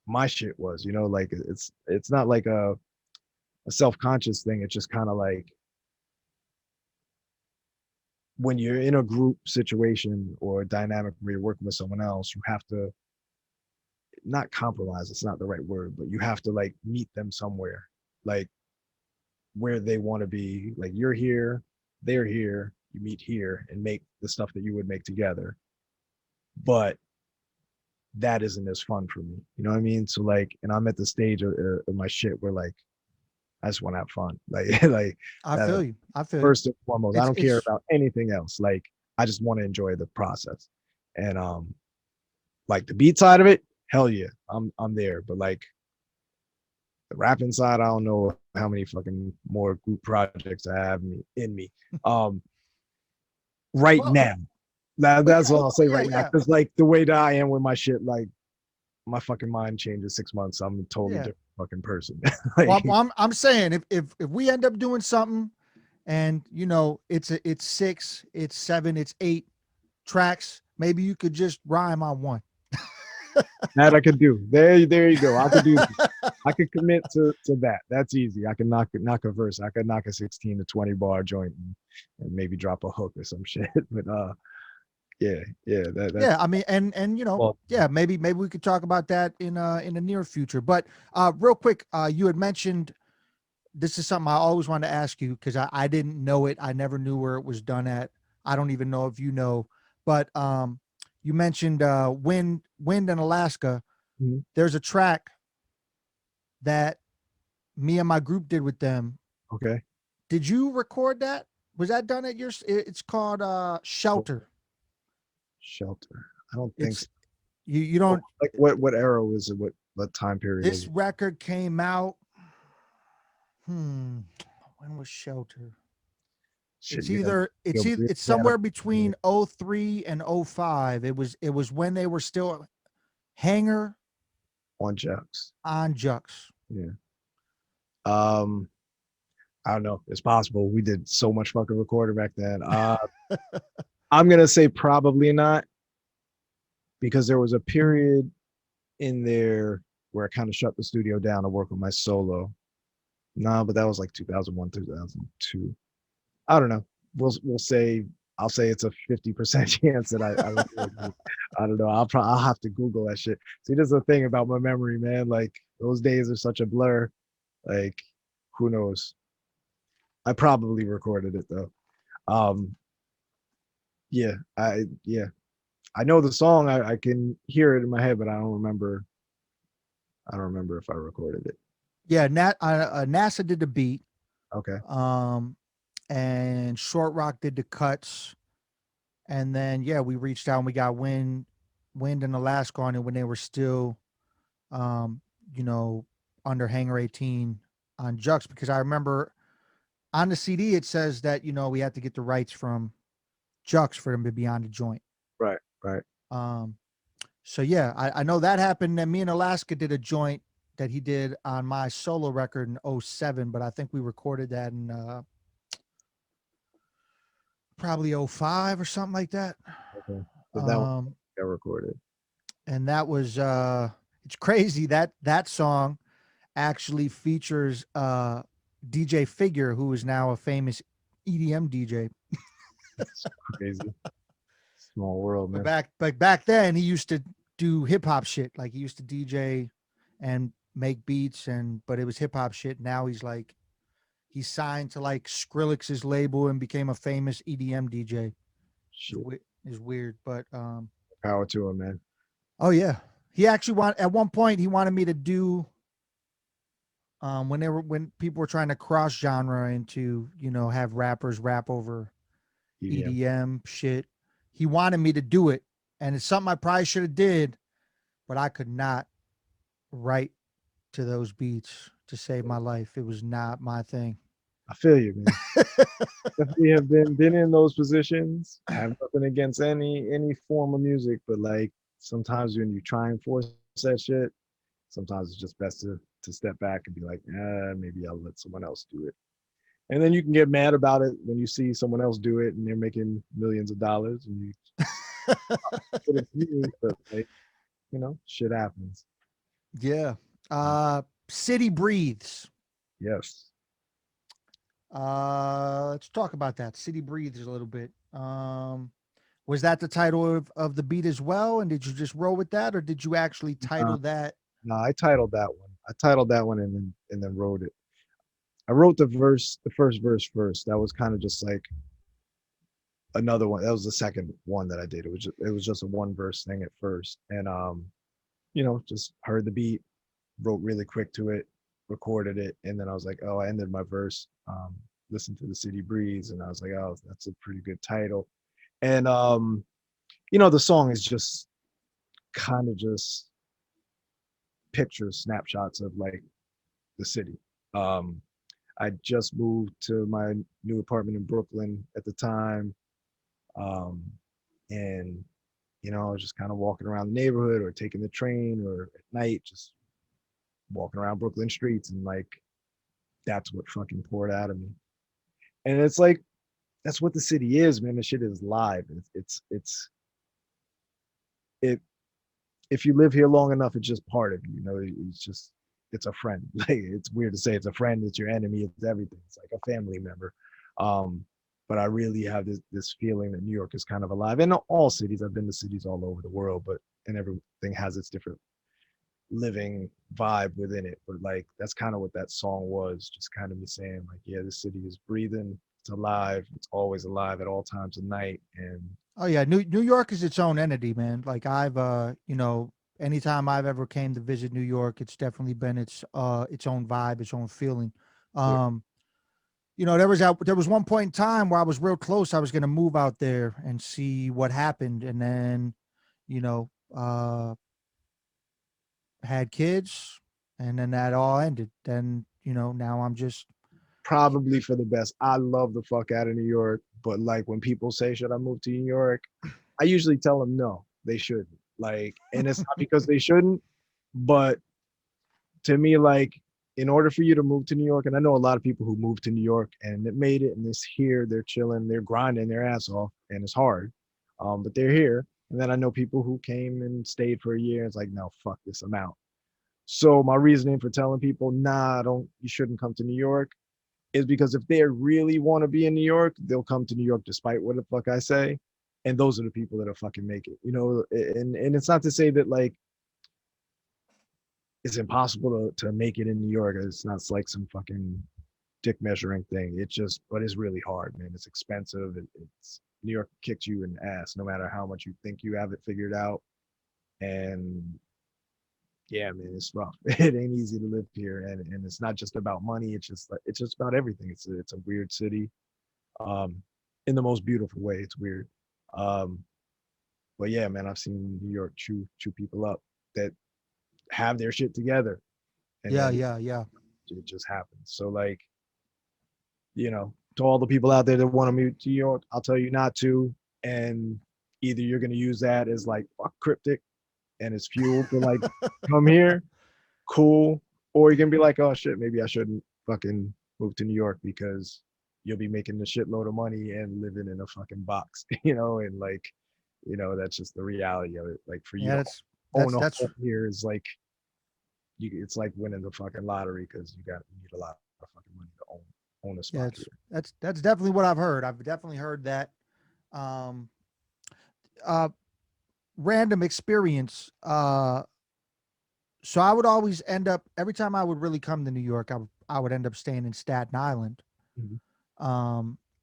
my shit was, you know, like it's not like a self-conscious thing. It's just kind of like when you're in a group situation or a dynamic where you're working with someone else, you have to not compromise, it's not the right word, but you have to like meet them somewhere, like where they want to be. Like you're here, they're here, you meet here and make the stuff that you would make together. But that isn't as fun for me. You know what I mean? So like, and I'm at the stage of my shit where like, I just want to have fun. Like, like I feel you. I feel first and foremost, I don't care it's about anything else. Like, I just want to enjoy the process. And like the beat side of it, hell yeah, I'm there. But like the rapping side, I don't know how many fucking more group projects I have in me. Right Well, now. That's yeah, all I'll say yeah, right now. yeah. Because like the way that I am with my shit, like my fucking mind changes 6 months. I'm a totally Yeah. different fucking person. Well, I'm saying if we end up doing something, and you know it's 6, it's 7, it's 8 tracks, maybe you could just rhyme on one. That I could do. There you go. I could do that. I could commit to that. That's easy. I can knock a verse. I could knock a 16 to 20 bar joint and maybe drop a hook or some shit. But yeah, that's Yeah, I mean, and you know, well, yeah, maybe we could talk about that in the near future. But real quick, you had mentioned, this is something I always wanted to ask you because I didn't know it. I never knew where it was done at. I don't even know if you know, but you mentioned wind in Alaska. Mhm. There's a track that me and my group did with them. Okay. Did you record that? Was that done at your? It's called Shelter. Shelter. I don't think It's so. you don't. Like what era was it? What time period was This it? record came out. When was Shelter? Shit, It's you know, either you'll be it's mad somewhere between 03 and 05. It was when they were still Hanger on Jux. on Jux. Yeah. Um, I don't know. It's possible. We did so much fucking recording back then. I'm gonna say probably not, because there was a period in there where I kind of shut the studio down to work on my solo. No, but that was like 2001, 2002. I don't know. We'll say, I'll say it's a 50% chance that I recorded it. I don't know. I'll have to Google that shit. See, this is the thing about my memory, man. Like those days are such a blur. Like, who knows? I probably recorded it though. Um, yeah, I know the song. I can hear it in my head, but I don't remember. I don't remember if I recorded it. Yeah, NASA did the beat. Okay. And Short Rock did the cuts, and then yeah, we reached out and we got Wind in Alaska on it when they were still, um, you know, under Hangar 18 on Jux, because I remember on the CD it says that we had to get the rights from Jux for them to be on the joint. Right. Right. Um, so yeah, I know that happened. And me and Alaska did a joint that he did on my solo record in 07, but I think we recorded that in probably 05 or something like that. Okay. But that one Um, got recorded. and that was it's crazy that song actually features DJ Figure, who is now a famous EDM DJ. It's crazy. Small world, But man. back then he used to do hip hop shit. Like he used to DJ and make beats, but it was hip hop shit. Now he's signed to like Skrillex's label and became a famous EDM DJ. Shit. Is weird, but Power to him, man. oh yeah, he actually at one point he wanted me to do when people were trying to cross genre into have rappers rap over EDM. EDM shit. He wanted me to do it, and it's something I probably should have did, but I could not write to those beats to save my life. It was not my thing. I feel you, man. Definitely have been in those positions. I have nothing against any form of music, but like sometimes when you try and force that shit, sometimes it's just best to step back and be like, maybe I'll let someone else do it. And then you can get mad about it when you see someone else do it and they're making millions of dollars and you but like, shit happens. Yeah. City Breathes. Yes. Let's talk about that. City Breathes a little bit. Was that the title of the beat as well? And did you just roll with that, or did you actually title that? No, I titled that one. I titled that one and then wrote it. I wrote the first verse first. That was kind of just like another one. That was the second one that I did. It was just a one verse thing at first. And just heard the beat, wrote really quick to it, recorded it, and then I was like, oh, I ended my verse, listened to the City Breeze, and I was like, oh, that's a pretty good title. And the song is just kind of just pictures, snapshots of like the city. I just moved to my new apartment in Brooklyn at the time. And just kind of walking around the neighborhood or taking the train or at night, just walking around Brooklyn streets, and like that's what fucking poured out of me. And it's like that's what the city is, man. The shit is live. It if you live here long enough, it's just part of you. It's a friend. Like it's weird to say it's a friend, it's your enemy, it's everything. It's like a family member. Um, but I really have this feeling that New York is kind of alive. And all cities, I've been to cities all over the world, but and everything has its different living vibe within it. But like that's kind of what that song was, just kind of me saying, like, yeah, this city is breathing, it's alive, it's always alive at all times of night. And Oh yeah, New York is its own entity, man. Like I've anytime I've ever came to visit New York, it's definitely been its own vibe, its own feeling. yeah, Um, there was one point in time where I was real close. I was going to move out there and see what happened, and then, you know, had kids, and then that all ended. Then now I'm just probably for the best. I love the fuck out of New York, but like when people say, should I move to New York? I usually tell them no, they shouldn't. Like, and it's not because they shouldn't, but to me, like, in order for you to move to New York, and I know a lot of people who moved to New York and it made it and it's here, they're chilling, they're grinding their ass off, and it's hard. But they're here. And then I know people who came and stayed for a year. And it's like, no, fuck this, I'm out. So my reasoning for telling people, nah, you shouldn't come to New York is because if they really want to be in New York, they'll come to New York despite what the fuck I say. And those are the people that'll fucking make it, and it's not to say that like it's impossible to make it in New York. It's not like some fucking dick measuring thing. It's just, but it's really hard, man. It's expensive. It's New York kicks you in the ass no matter how much you think you have it figured out. And yeah, man, it's rough. It ain't easy to live here, and it's not just about money. It's just about everything. It's a weird city, um, in the most beautiful way. It's weird, um, but yeah, man, I've seen New York chew people up that have their shit together, and yeah, then yeah, yeah. it just happens. So like, to all the people out there that want to move to New York, I'll tell you not to. And either you're gonna use that as like fuck Cryptic and it's fuel to like come here, cool, or you can be like, oh shit, maybe I shouldn't fucking move to New York because you'll be making a shitload of money and living in a fucking box, and like, that's just the reality of it. Like for you Yeah, to that's own that's a that's home here is like it's like winning the fucking lottery because you need a lot of fucking money to own a yeah, spot here. that's definitely what I've heard. I've definitely heard that. Um, uh, Random experience. So I would always end up every time I would really come to New York, I would end up staying in Staten Island. Mhm.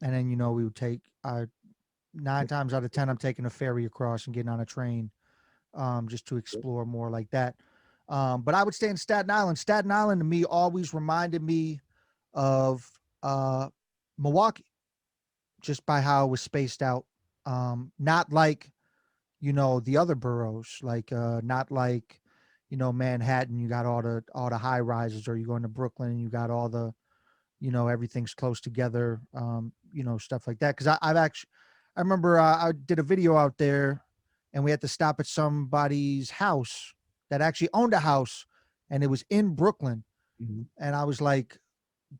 And then we would take 9 times out of 10 I'm taking a ferry across and getting on a train, just to explore more like that. But I would stay in Staten Island. Staten Island to me always reminded me of Milwaukee, just by how it was spaced out. Not like the other boroughs, like not like Manhattan. You got all the high rises, or you go into Brooklyn and you got all the everything's close together, stuff like that. Because I remember I did a video out there, and we had to stop at somebody's house that actually owned a house, and it was in Brooklyn, Mhm. and I was like,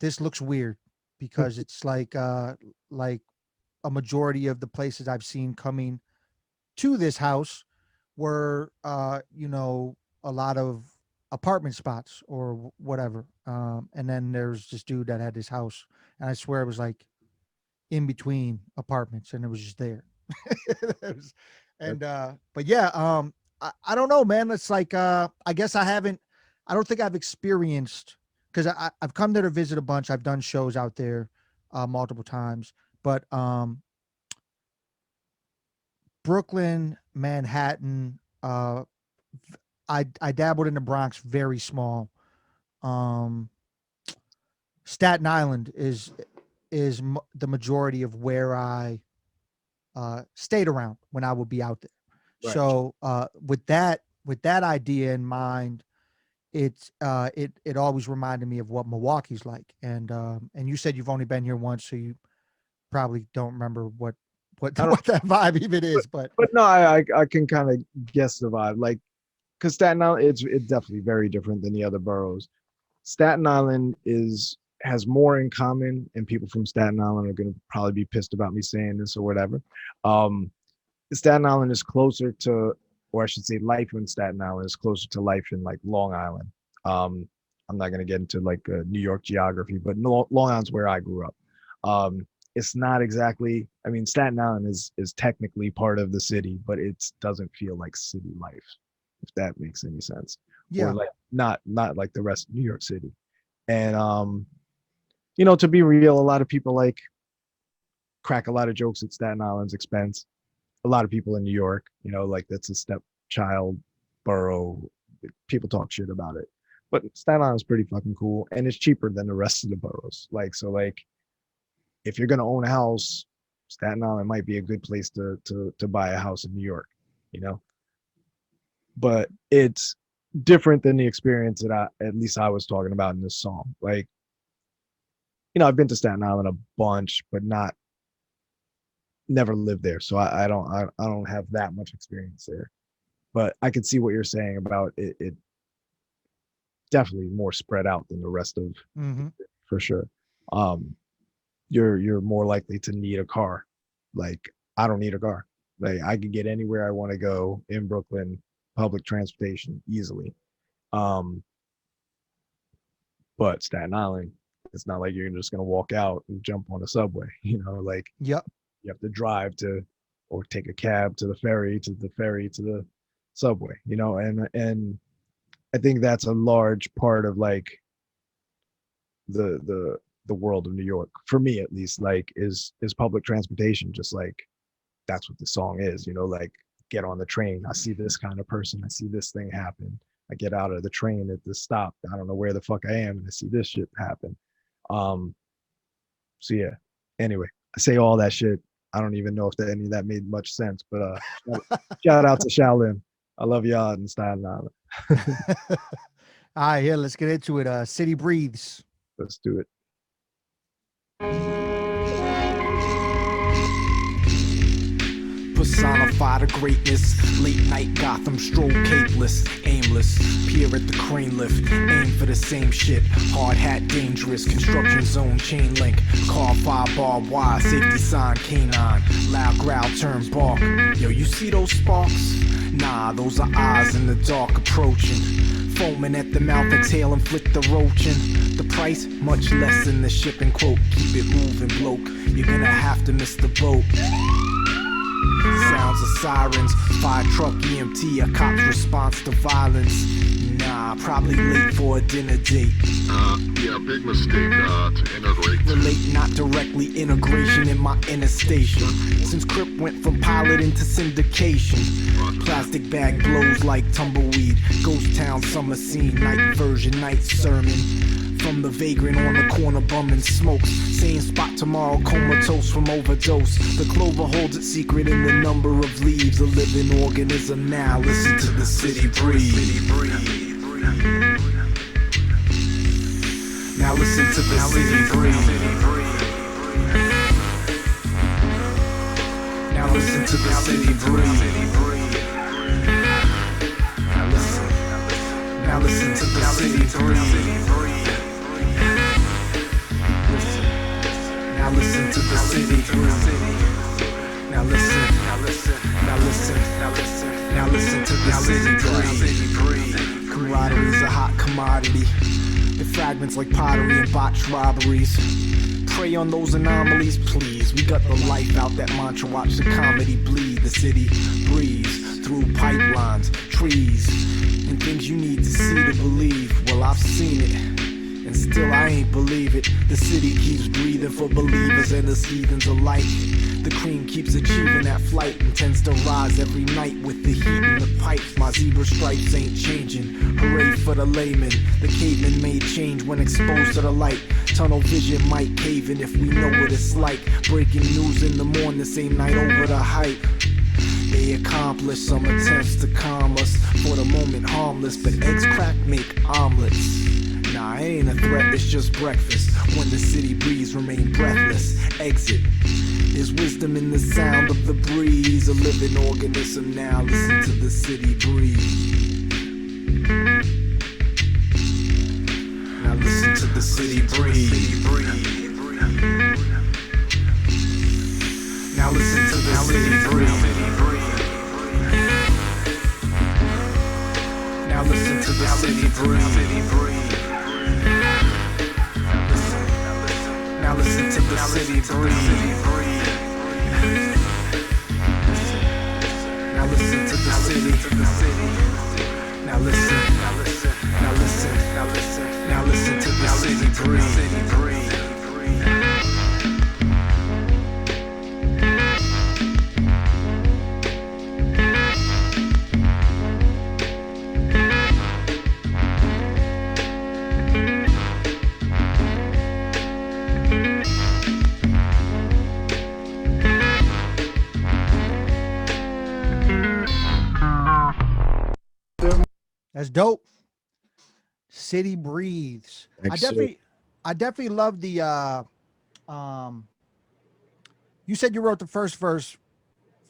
this looks weird because it's like a majority of the places I've seen coming to this house were a lot of apartment spots or whatever. And then there's this dude that had his house, and I swear it was like in between apartments, and it was just there. It was- That- and but yeah, I don't know, man. It's like I guess I don't think I've experienced, because I've come there to visit a bunch. I've done shows out there multiple times, but Brooklyn, Manhattan, I dabbled in the Bronx, very small. Um, Staten Island is the majority of where I stayed around when I would be out there. Right. So with that idea in mind, it always reminded me of what Milwaukee's like. And you said you've only been here once, so you probably don't remember what what that vibe even is. But no, I can kind of guess the vibe, like, because Staten Island, it's definitely very different than the other boroughs. Staten Island has more in common, and people from Staten Island are going to probably be pissed about me saying this or whatever. Staten Island is closer to, or I should say life in Staten Island is closer to life in like Long Island. I'm not going to get into like New York geography, but Long Island's where I grew up. It's not exactly, I mean, Staten Island is technically part of the city, but it doesn't feel like city life, if that makes any sense. yeah, Or like not like the rest of New York City. And you know, to be real, a lot of people like crack a lot of jokes at Staten Island's expense. A lot of people in New York, you know, like that's a stepchild borough. People talk shit about it. But Staten Island is pretty fucking cool, and it's cheaper than the rest of the boroughs. Like, so like, if you're gonna own a house, Staten Island might be a good place to buy a house in New York, you know. But it's different than the experience that at least I was talking about in this song. Like, you know, I've been to Staten Island a bunch, but never lived there, so I don't have that much experience there. But I could see what you're saying about it. It definitely more spread out than the rest of, for sure. You're more likely to need a car. Like, I don't need a car. Like, I can get anywhere I want to go in Brooklyn, public transportation easily. But Staten Island, it's not like you're just gonna walk out and jump on a subway. You know, like, yep. You have to drive to, or take a cab to the ferry, to the subway, you know, and I think that's a large part of like the world of New York, for me at least, like is public transportation. Just like, that's what the song is, you know, like, get on the train, I see this kind of person, I see this thing happen, I get out of the train at this stop, I don't know where the fuck I am, and I see this shit happen. So yeah, anyway, I say all that shit. I don't even know if any of that made much sense, but shout out to Shaolin. I love y'all in Staten Island. All right, here, let's get into it. City Breathes. Let's do it. Personify the greatness. Late night Gotham, stroll capeless, aimless. Peer at the crane lift, aim for the same shit. Hard hat, dangerous. Construction zone, chain link. Car fire, barbed wire, safety sign, canine. Loud growl, turn bark. Yo, you see those sparks? Nah, those are eyes in the dark approaching. Foaming at the mouth, exhale and flick the roachin'. The price, much less than the shipping quote. Keep it moving, bloke. You're gonna have to miss the boat. Sounds of sirens, fire truck, EMT, a cop's response to violence. Nah, probably late for a dinner date. Yeah, big mistake to integrate. Relate not directly, integration in my inner station. Since Crip went from pilot into syndication. Plastic bag blows like tumbleweed. Ghost town summer scene, night version, night sermon. From the vagrant on the corner bumming smokes. Same spot tomorrow, comatose from overdose. The clover holds its secret in the number of leaves. A living organism now, listen to the city breathe. Now listen to the city breathe. Now listen to the city breathe. Now listen to the city breathe. Now listen to the city breathe. Now listen, now listen, now listen, now listen, now listen to the city breathe. Camaraderie's a hot commodity. The fragments like pottery and botched robberies. Prey on those anomalies, please. We got the life out that mantra, watch the comedy bleed. The city breathes through pipelines, trees, and things you need to see to believe. Well, I've seen it. And still I ain't believe it. The city keeps breathing for believers and the heathens alike. The cream keeps achieving that flight and tends to rise every night with the heat in the pipes. My zebra stripes ain't changing. Hooray for the layman. The caveman may change when exposed to the light. Tunnel vision might cave in if we know what it's like. Breaking news in the morning, the same night over the hype. They accomplish some attempts to calm us. For the moment harmless, but eggs crack make omelets. Nah, it ain't a threat, it's just breakfast. When the city breeze remain breathless, exit. There's wisdom in the sound of the breeze. A living organism now, listen to the city breathe. Now listen to the city breathe. Now listen to the city breathe. Now listen to the city breathe. Now listen to the city breathe. Now listen to the city. Now listen. Now listen. Now listen. Now listen. Now listen to the city breathe. That's dope. City breathes. Thanks, I definitely love the you said you wrote the first verse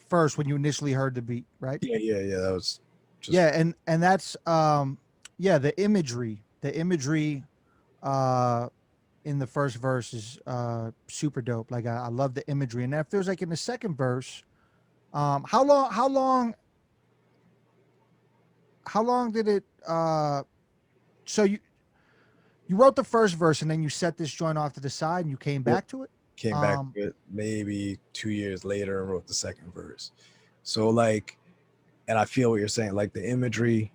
first when you initially heard the beat, right? Yeah. That was just Yeah, and that's yeah, the imagery in the first verse is super dope. Like I love the imagery. And that feels like in the second verse, how long did it so you wrote the first verse and then you set this joint off to the side and you came back to it? came back to it maybe 2 years later and wrote the second verse. So like, and I feel what you're saying, like the imagery,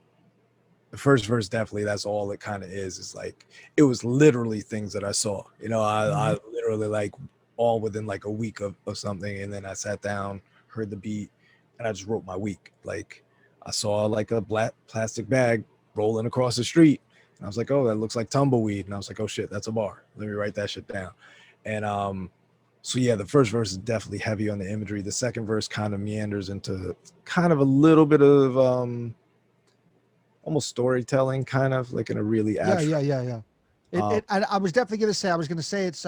the first verse, definitely that's all it kind of is. It's like, it was literally things that I saw, you know, I literally like all within like a week of something. And then I sat down, heard the beat, and I just wrote my week. Like I saw like a black plastic bag rolling across the street. And I was like, oh, that looks like tumbleweed. And I was like, oh shit, that's a bar. Let me write that shit down. And so yeah, the first verse is definitely heavy on the imagery. The second verse kind of meanders into kind of a little bit of almost storytelling, kind of like in a really abstract. Yeah. I was definitely gonna say it's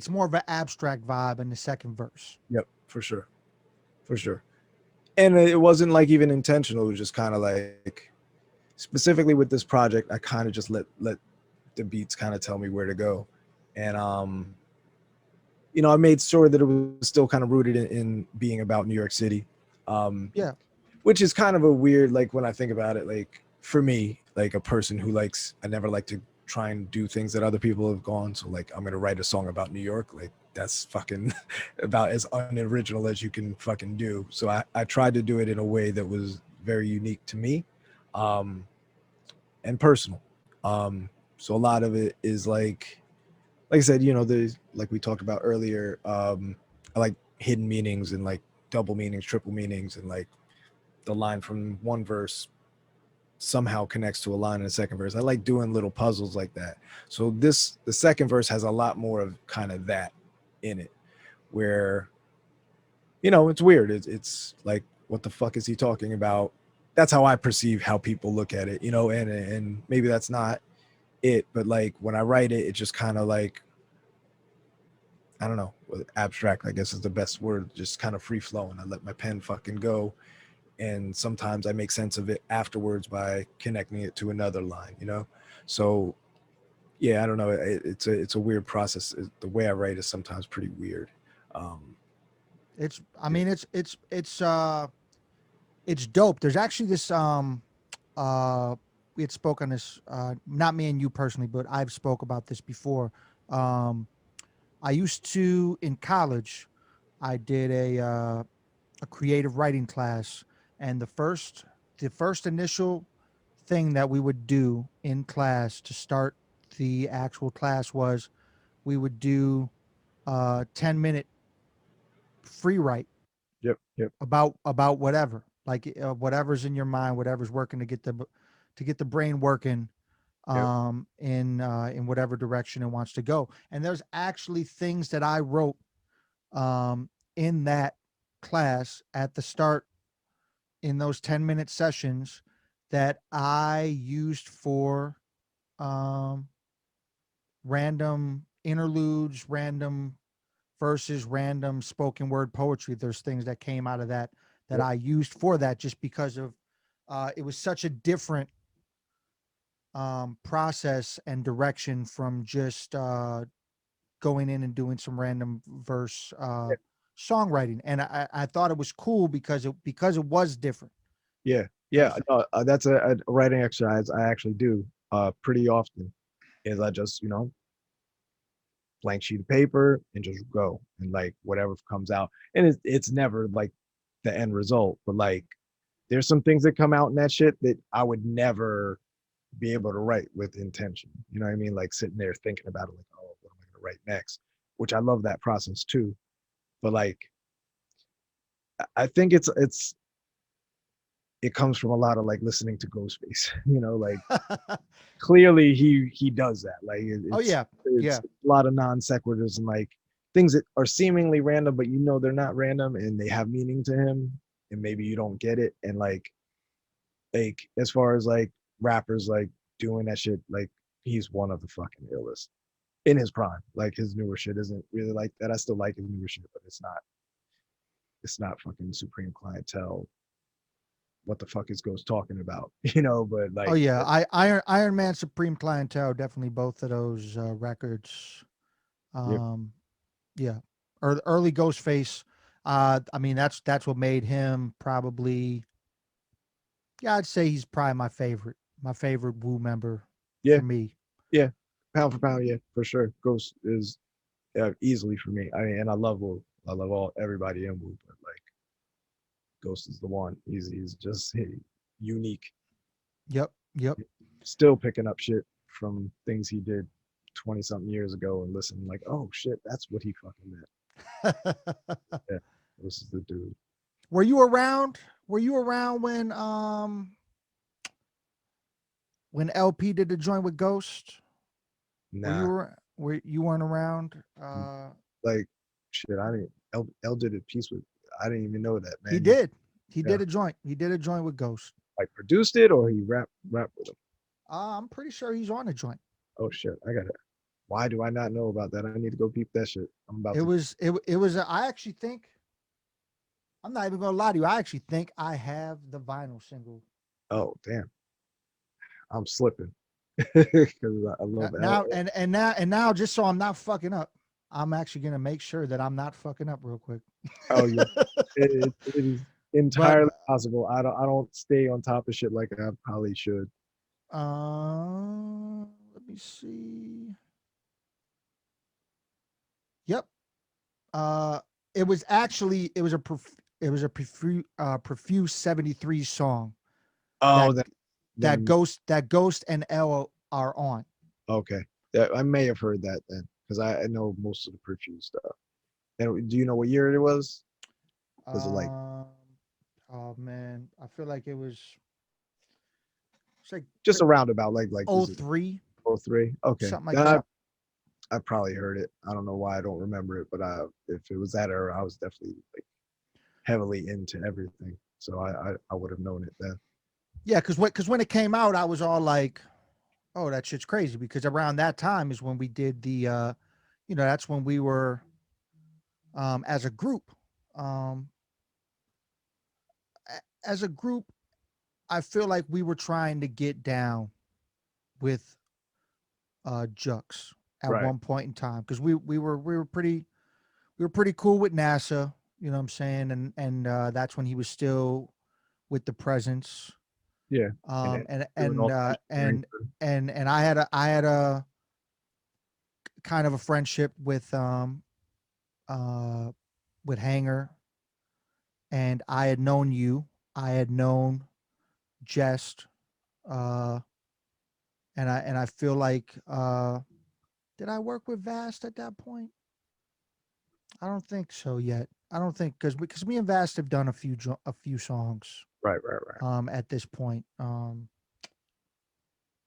more of an abstract vibe in the second verse. Yep, for sure. And it wasn't like even intentional. It was just kind of like, specifically with this project, I kind of just let the beats kind of tell me where to go. And you know, I made sure that it was still kind of rooted in being about New York City. Yeah. Which is kind of a weird, like when I think about it, like for me, like a person who likes, I never like to try and do things that other people have gone. So like, I'm going to write a song about New York. Like that's fucking about as unoriginal as you can fucking do. So I tried to do it in a way that was very unique to me, and personal. So a lot of it is like I said, you know, there's like we talked about earlier, I like hidden meanings and like double meanings, triple meanings, and like the line from one verse somehow connects to a line in the second verse. I like doing little puzzles like that. So the second verse has a lot more of kind of that in it, where, you know, it's weird. It's like, what the fuck is he talking about? That's how I perceive how people look at it, you know, and maybe that's not it, but like when I write it, it's just kind of like, I don't know, abstract, I guess is the best word, just kind of free flowing. I let my pen fucking go. And sometimes I make sense of it afterwards by connecting it to another line, you know? So yeah, I don't know. It's a weird process. The way I write is sometimes pretty weird. It's dope. There's actually this we had spoke on this, not me and you personally, but I've spoke about this before. I used to, in college, I did a creative writing class, and the first initial thing that we would do in class to start the actual class was we would do 10-minute free write Yep. about whatever, like whatever's in your mind, whatever's working to get the brain working in whatever direction it wants to go. And there's actually things that I wrote in that class at the start in those 10-minute sessions that I used for random interludes, random verses, random spoken word poetry. There's things that came out of that I used for that, just because of it was such a different process and direction from just going in and doing some random verse songwriting. And I thought it was cool because it was different. Yeah, You know yeah. what I'm No, that's a writing exercise I actually do pretty often. Is I just blank sheet of paper and just go, and like whatever comes out, and it's never like the end result, but like there's some things that come out in that shit that I would never be able to write with intention. You know what I mean? Like sitting there thinking about it, like, oh, what am I gonna write next? Which I love that process too. But like I think it comes from a lot of like listening to Ghostface. Like saying? clearly he does that. Like Oh it's yeah. it's Yeah. a lot of non sequiturs and like things that are seemingly random, but they're not random and they have meaning to him, and maybe you don't get it. And like as far as like rappers like doing that shit, like he's one of the fucking illest in his prime. Like his newer shit isn't really like that. I still like his newer shit, but it's not fucking Supreme Clientele. What the fuck is Ghost talking about? But Oh like yeah. Iron Man, Supreme Clientele, definitely both of those records. yeah, Yeah. Or early Ghostface. I mean, that's what made him probably. Yeah, I'd say he's probably my favorite Wu member yeah, for me. yeah, pound for pound, yeah, for sure. Ghost is easily for me. I mean, and I love Wu. I love everybody in Wu, but like Ghost is the one. He's just unique. Yep. Yep. Still picking up shit from things he did 20 something years ago and listening like, oh shit, that's what he fucking meant. Yeah, this is the dude. Were you around? Were you around when LP did the joint with Ghost? Nah, Were you weren't around? like shit. I didn't. L did a piece with. I didn't even know that, He man. did. He Yeah, did a joint. He did a joint with Ghost. like produced it or he rap with him. I'm pretty sure he's on the joint. Oh shit, I gotta. Why do I not know about that? I need to go peep that shit. I'm about It to. was it was. I actually think, I'm not even gonna lie to you. I actually think I have the vinyl single. Oh damn, I'm slipping because I love L. Now, just so I'm not fucking up, I'm actually gonna make sure that I'm not fucking up real quick. Oh yeah, it is But entirely possible. I don't stay on top of shit like I probably should. let me see. Yep. Uh, it was a Profuse 73 song Oh, that then that Ghost and L are on. okay. I may have heard that then because I know most of the perfume stuff. And do you know what year it was? Was it like Um, oh man, I feel like it's like just a roundabout? Like oh is it three, 03? Okay, something like then that. I probably heard it. I don't know why I don't remember it, but if it was that era, I was definitely like heavily into everything, so I would have known it then. Yeah, because when it came out, I was all like, "Oh, that shit's crazy." Because around that time is when we did that's when we were as a group, um, as a group, I feel like we were trying to get down with Jux at Right. one point in time because we were pretty cool with NASA. You know what I'm saying? And that's when he was still with the presence. Yeah. And Um, then and doing and all uh, the and and I had a kind of a friendship uh with Hanger, and I had known you. I had known Jest, uh, and I feel like did I work with Vast at that point? I don't think so yet. I don't think because me and Vast have done a few songs right. at this point.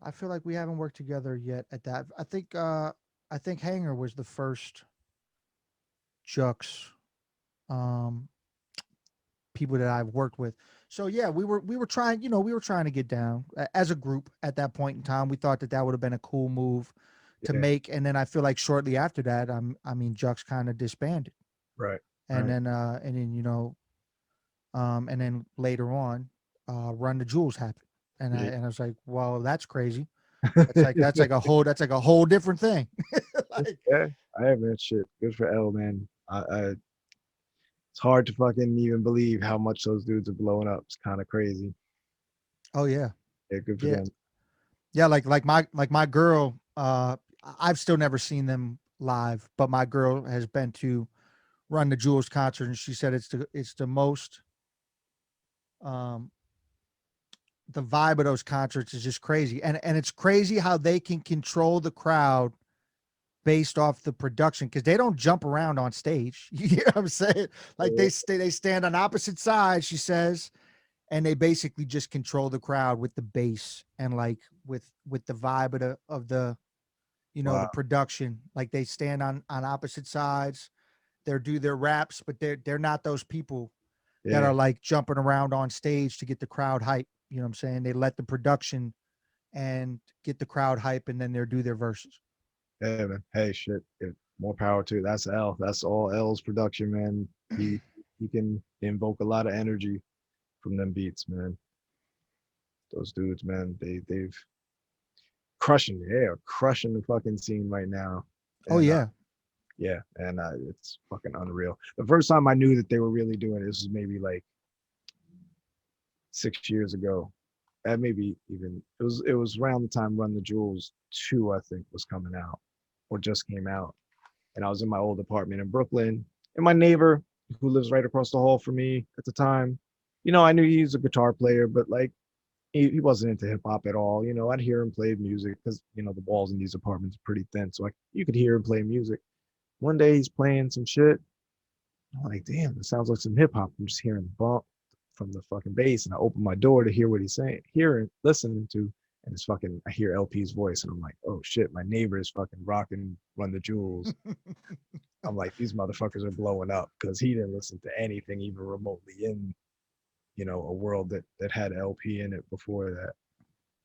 I feel like we haven't worked together yet at that. I think Hanger was the first Jux um people that I've worked with. So yeah, we were trying, we were trying to get down as a group at that point in time. We thought that would have been a cool move to Yeah. make, and then I feel like shortly after that, I mean, Jux kind of disbanded, Right. and Right. then you know, and then later on, Run the Jewels happened, Yeah. and I was like, well, that's crazy. That's like a whole different thing. Like, Yeah. I have that shit. Good for L, man. It's hard to fucking even believe how much those dudes are blowing up. It's kind of crazy. oh yeah, Yeah, good for yeah, them. yeah. Like my girl. I've still never seen them live, but my girl has been to Run the Jewels concert, and she said it's the most um the vibe of those concerts is just crazy, and it's crazy how they can control the crowd based off the production, because they don't jump around on stage. You hear what I'm saying? Like they stand on opposite sides, she says, and they basically just control the crowd with the bass and like with the vibe of the you know the Wow. production. Like they stand on opposite sides. They do their raps, but they're not those people that Yeah. are like jumping around on stage to get the crowd hype. You know what I'm saying? They let the production and get the crowd hype, and then they do their verses. Yeah, man. Hey, shit. More power to it. That's L. That's all L's production, man. He can invoke a lot of energy from them beats, man. Those dudes, man. They've crushing. They are crushing the fucking scene right now. Oh And yeah. yeah, and it's fucking unreal. The first time I knew that they were really doing it, this was maybe like 6 years ago. And maybe even it was around the time Run the Jewels 2, I think, was coming out or just came out. And I was in my old apartment in Brooklyn. And my neighbor, who lives right across the hall from me at the time, I knew he was a guitar player, but like he wasn't into hip hop at all. I'd hear him play music because the walls in these apartments are pretty thin. So you could hear him play music. One day he's playing some shit. I'm like, damn, it sounds like some hip hop. I'm just hearing the bump from the fucking bass, and I open my door to hear what he's saying, listening to, and I hear LP's voice, and I'm like, oh shit, my neighbor is fucking rocking Run the Jewels. I'm like, these motherfuckers are blowing up because he didn't listen to anything even remotely in, a world that had LP in it before that.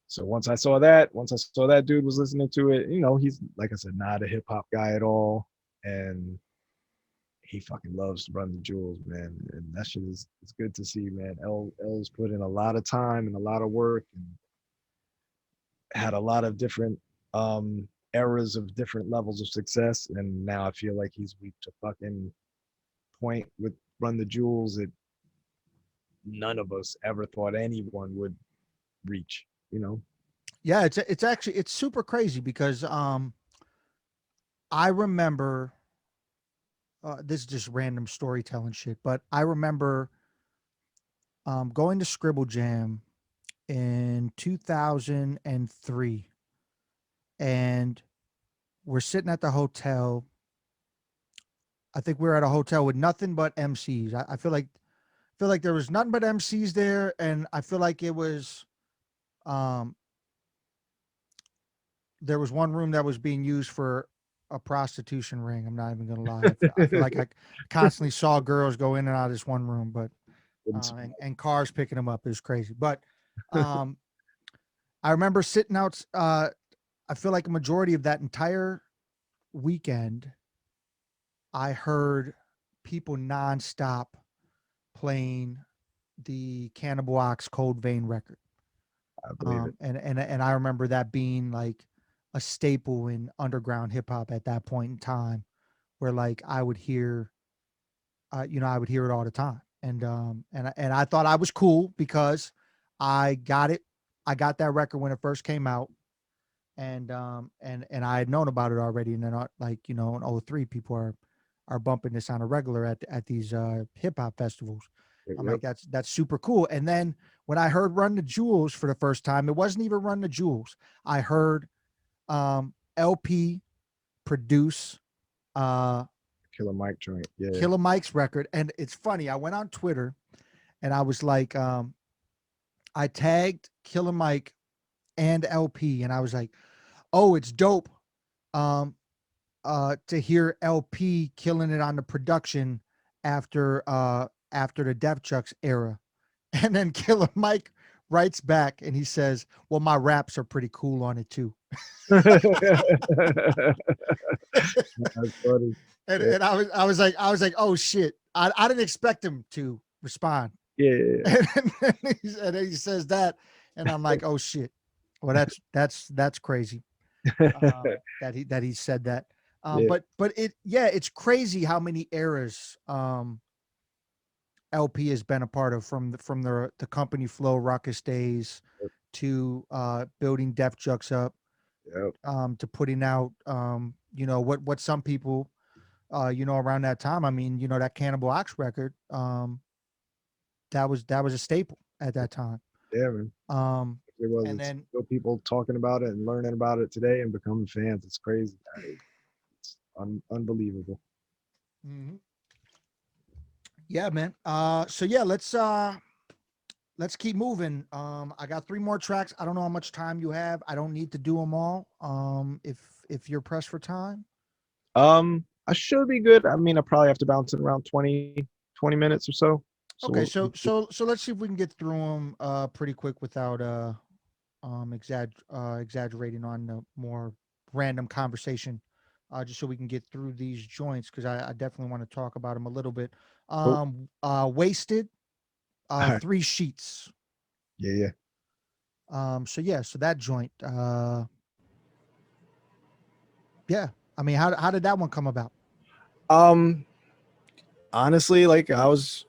So once I saw that dude was listening to it, he's, like I said, not a hip hop guy at all, and he fucking loves to Run the Jewels, man. And that shit it's good to see, man. L's put in a lot of time and a lot of work and had a lot of different eras of different levels of success. And now I feel like he's reached a fucking point with Run the Jewels that none of us ever thought anyone would reach, Yeah, it's actually it's super crazy because I remember this is just random storytelling shit, but I remember going to Scribble Jam in 2003, and we're sitting at the hotel. I think we were at a hotel with nothing but MCs. I feel like there was nothing but MCs there, and I feel like it was um there was one room that was being used for a prostitution ring. I'm not even gonna lie. I feel like I constantly saw girls go in and out of this one room, but and cars picking them up. It was crazy. But um, I remember sitting out. I feel like a majority of that entire weekend, I heard people nonstop playing the Cannibal Ox Cold Vein record. I believe it. And I remember that being like a staple in underground hip hop at that point in time, where like I would hear, I would hear it all the time, and I thought I was cool because I got it, I got that record when it first came out, and I had known about it already, and then like in '03, people are bumping this on a regular at these hip hop festivals. I'm Yep. like, that's super cool. And then when I heard Run the Jewels for the first time, it wasn't even Run the Jewels. I heard LP produce Killer Mike joint. Yeah. Killer Mike's record. And it's funny, I went on Twitter and I was like, I tagged Killer Mike and LP, and I was like, oh, it's dope to hear LP killing it on the production after the Def Chucks era. And then Killer Mike writes back and he says, well, my raps are pretty cool on it too. That's funny. And I was like, oh shit. I didn't expect him to respond. Yeah. And then he says that, and I'm like, oh shit. Well, that's crazy. That he said that. But it's crazy how many eras LP has been a part of, from the company flow ruckus days to building Def Jux up, to putting out what some people around that time, I mean, that Cannibal Ox record, that was a staple at that time. Yeah, man. It was. And then still people talking about it and learning about it today and becoming fans. It's crazy. It's unbelievable. Mm-hmm. Yeah, man. So yeah, let's keep moving. I got 3 more tracks. I don't know how much time you have. I don't need to do them all. If you're pressed for time. I should be good. I mean, I probably have to bounce it around 20 minutes or so. Okay, so let's see if we can get through them pretty quick without exaggerating on the more random conversation, just so we can get through these joints, because I definitely want to talk about them a little bit. Wasted, 3 sheets. Yeah. So that joint. Yeah, I mean, how did that one come about? Honestly, like, I was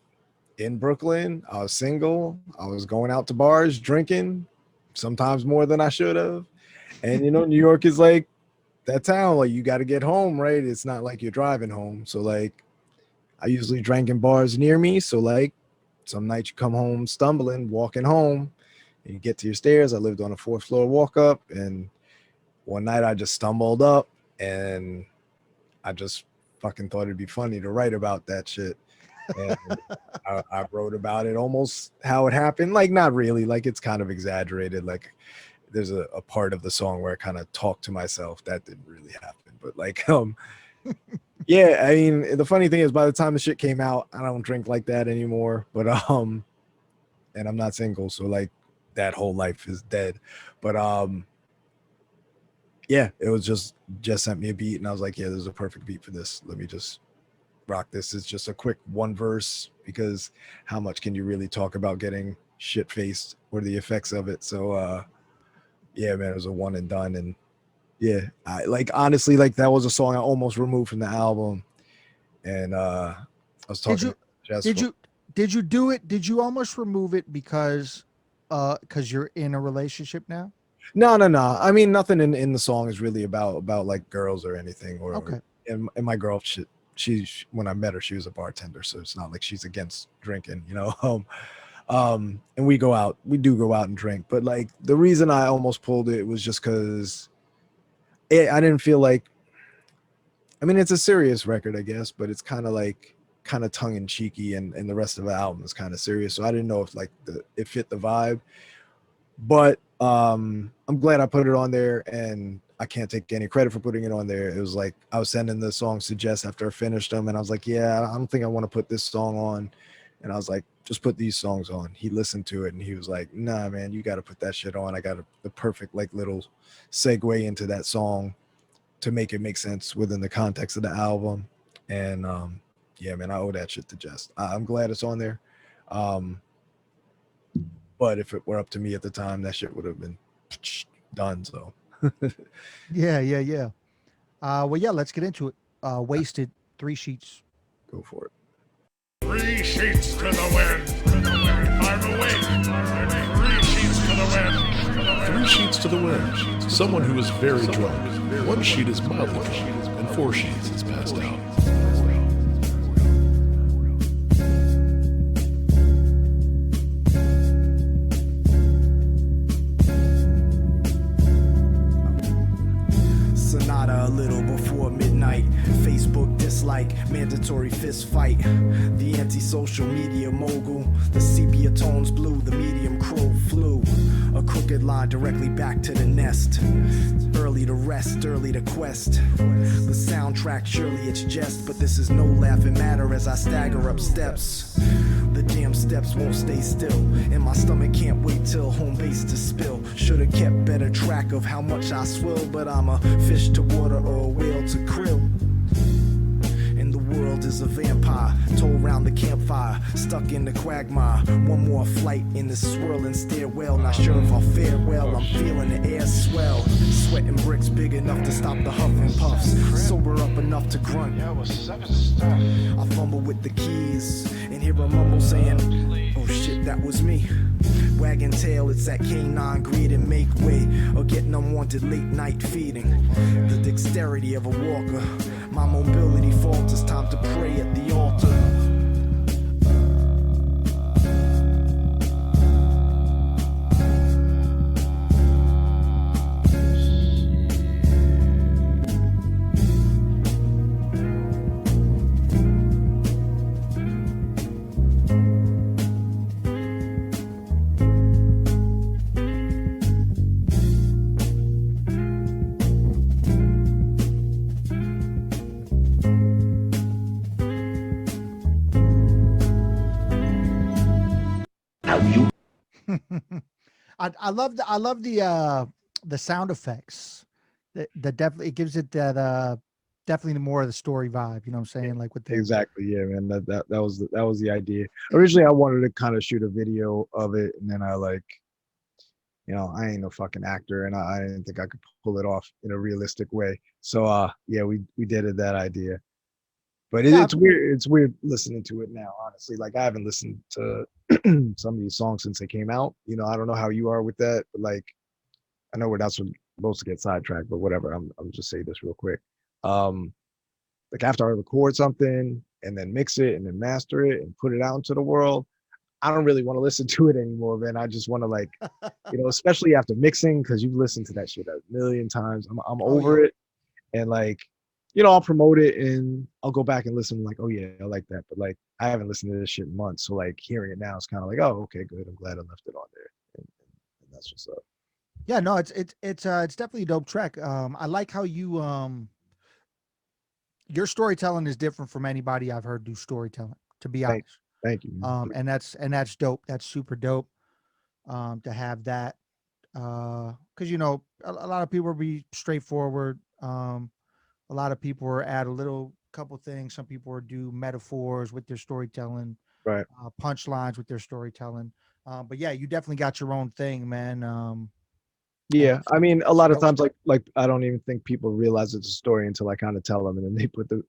in Brooklyn, I was single, I was going out to bars, drinking, sometimes more than I should have. And New York is like that town, like, you got to get home, right? It's not like you're driving home. So like, I usually drank in bars near me. So like, some nights you come home stumbling, walking home, and you get to your stairs. I lived on a 4th floor walk up, and one night I just stumbled up, and I just fucking thought it'd be funny to write about that shit. And I wrote about it almost how it happened. Like, not really, like, it's kind of exaggerated. Like, there's a part of the song where I kind of talked to myself. That didn't really happen, but like, yeah, I mean, the funny thing is, by the time the shit came out, I don't drink like that anymore, but and I'm not single, so like, that whole life is dead. But yeah, it was just sent me a beat, and I was like, yeah, there's a perfect beat for this. Let me just rock this. It's just a quick 1 verse, because how much can you really talk about getting shit faced or the effects of it? So yeah, man, it was a 1 and done. And yeah, I like, honestly, like, that was a song I almost removed from the album. And I was talking to Jest One. Did you do it? Did you almost remove it because you're in a relationship now? No. I mean, nothing in the song is really about like girls or anything. Or okay. And my girl, she when I met her, she was a bartender, so it's not like she's against drinking, and we do go out and drink. But like, the reason I almost pulled it was just because I didn't feel like, I mean, it's a serious record, I guess, but it's kind of tongue-in-cheeky, and the rest of the album is kind of serious, so I didn't know if like it fit the vibe. But I'm glad I put it on there, and I can't take any credit for putting it on there. It was like, I was sending the songs to Jess after I finished them, and I was like, yeah, I don't think I want to put this song on. And I was like, just put these songs on. He listened to it, and he was like, nah, man, you got to put that shit on. I got the perfect like little segue into that song to make it make sense within the context of the album. And yeah, man, I owe that shit to Jess. I'm glad it's on there. But if it were up to me at the time, that shit would have been done. So yeah. Well, yeah, let's get into it. Wasted, 3 sheets. Go for it. 3 sheets to the wind. I'm awake. 3 sheets to the wind. 3 sheets to the wind. Someone who is very drunk. 1 sheet is mildly drunk, and 4 sheets is passed out. A little before midnight, Facebook dislike, mandatory fist fight, the anti-social media mogul, the sepia tones blue, the medium crow flew, a crooked line directly back to the nest, early to rest, early to quest, the soundtrack surely it's jest, but this is no laughing matter as I stagger up steps, The damn steps won't stay still, and my stomach can't wait till home base to spill. Should've kept better track of how much I swill, but I'm a fish to water or a whale to krill. And the world is a vampire, told round the campfire, stuck in the quagmire. One more flight in the swirling stairwell, not sure if I'll fare well. I'm feeling the air swell, sweating bricks big enough to stop the huff and puffs, sober up enough to grunt. I fumble with the keys and hear a mumble saying, oh shit, that was me. Wagging tail, it's that canine greed and make way, or getting unwanted late night feeding. The dexterity of a walker, my mobility falters, time to pray at the altar. I love the sound effects. That definitely it gives it that definitely more of the story vibe. You know what I'm saying? Like with the Exactly. Yeah, man. That was the idea. Originally, I wanted to kind of shoot a video of it, and then I like, I ain't no fucking actor, and I didn't think I could pull it off in a realistic way. So yeah, we did it that idea. But it's weird. It's weird listening to it now, honestly. Like I haven't listened to some of these songs since they came out. I don't know how you are with that, but like, I know we're not supposed to get sidetracked, but whatever. I'm just say this real quick. Like after I record something and then mix it and then master it and put it out into the world, I don't really want to listen to it anymore, man. I just want to like, especially after mixing, because you've listened to that shit a million times. I'm over it, and like. I'll promote it and I'll go back and listen like, oh yeah, I like that. But like, I haven't listened to this shit in months. So like hearing it now is kind of like, oh, okay, good. I'm glad I left it on there. And that's what's up. Yeah, no, it's definitely a dope track. I like how you, your storytelling is different from anybody I've heard do storytelling, to be honest. Thank you. And that's dope. That's super dope. To have that, cause a lot of people will be straightforward. A lot of people are add a little couple things. Some people are do metaphors with their storytelling, right? Punchlines with their storytelling. But yeah, you definitely got your own thing, man. Yeah, I mean, a lot of times, like I don't even think people realize it's a story until I kind of tell them, and then they put the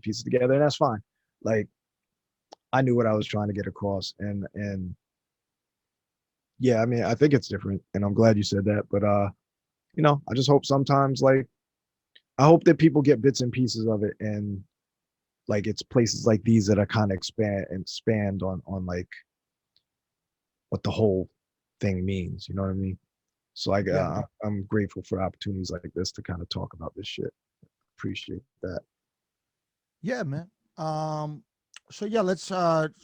pieces together, and that's fine. Like, I knew what I was trying to get across, and yeah, I mean, I think it's different, and I'm glad you said that. But I just hope sometimes, like, I hope that people get bits and pieces of it, and like it's places like these that are kind of expand on like what the whole thing means. You know what I mean? So like I'm grateful for opportunities like this to kind of talk about this shit. Appreciate that. Yeah, man. So yeah, let's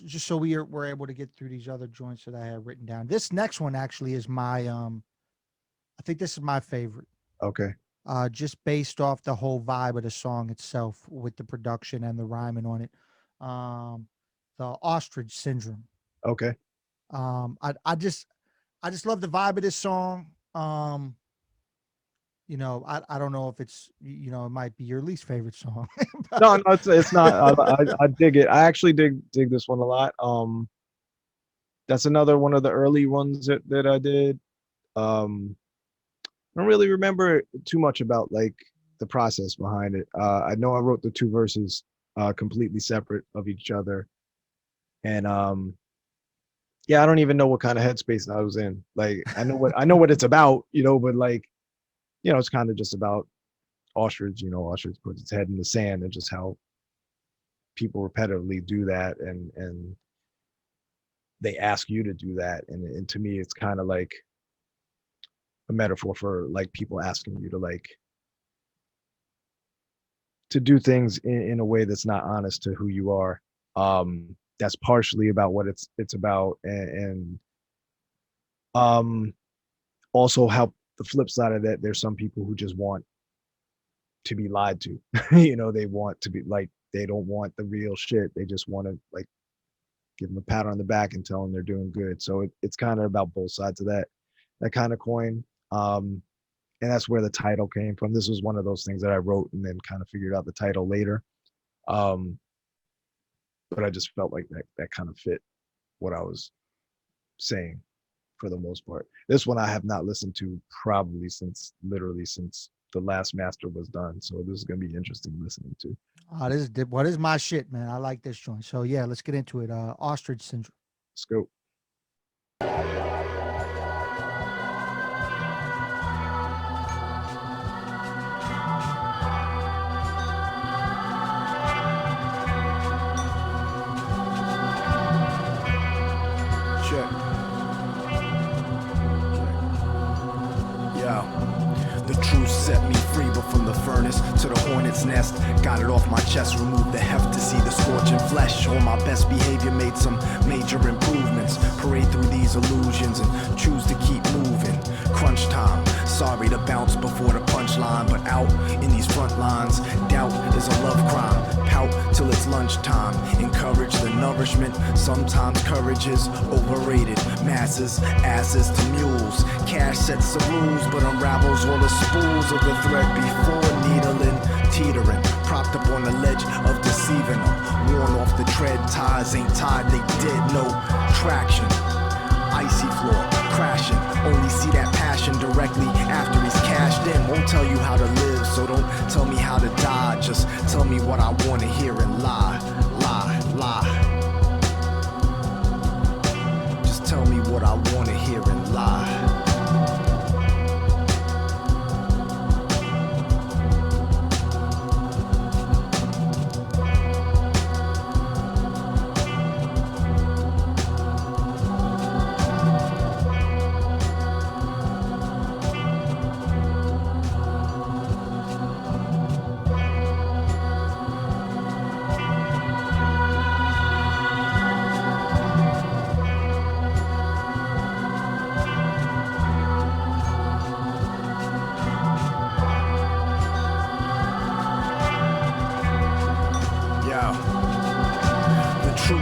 just so we're able to get through these other joints that I have written down. This next one actually is my I think this is my favorite. Okay. Just based off the whole vibe of the song itself with the production and the rhyming on it. The Ostrich Syndrome. Okay. I just love the vibe of this song. I don't know if it's, it might be your least favorite song. No, it's not. I dig it. I actually dig this one a lot. That's another one of the early ones that I did. I don't really remember too much about like the process behind it. I know I wrote the two verses completely separate of each other, and yeah, I don't even know what kind of headspace I was in. Like I know what it's about, but like, it's kind of just about ostrich. Ostrich puts its head in the sand, and just how people repetitively do that, and they ask you to do that, and to me, it's kind of like a metaphor for like people asking you to like to do things in a way that's not honest to who you are. That's partially about what it's about, and also how the flip side of that, there's some people who just want to be lied to. They want to be like, they don't want the real shit. They just want to like give them a pat on the back and tell them they're doing good. So it's kind of about both sides of that kind of coin. And that's where the title came from. This was one of those things that I wrote and then kind of figured out the title later. But I just felt like that kind of fit what I was saying for the most part. This one I have not listened to probably since the last master was done. So this is going to be interesting listening to. This is my shit, man. I like this joint. So yeah, let's get into it. Ostrich Syndrome. Let's go. The truth set me free, but from the furnace to the hornet's nest, got it off my chest, removed the heft to see the scorching flesh. On my best behavior, made some major improvements. Parade through these illusions and choose to keep moving. Crunch time, sorry to bounce before the punchline, but out in these front lines, doubt is a love crime. Pout till it's lunchtime, encourage the nourishment. Sometimes courage is overrated. Masses, asses to mules. Cash sets the rules, but unravels all the spools of the thread before needling, teetering, propped up on the ledge of deceiving them. Worn off the tread, ties ain't tied, they dead, no traction. Icy floor, crashing, only see that passion directly after he's cashed in. Won't tell you how to live, so don't tell me how to die. Just tell me what I wanna hear and lie, lie, lie. Just tell me what I wanna hear and lie.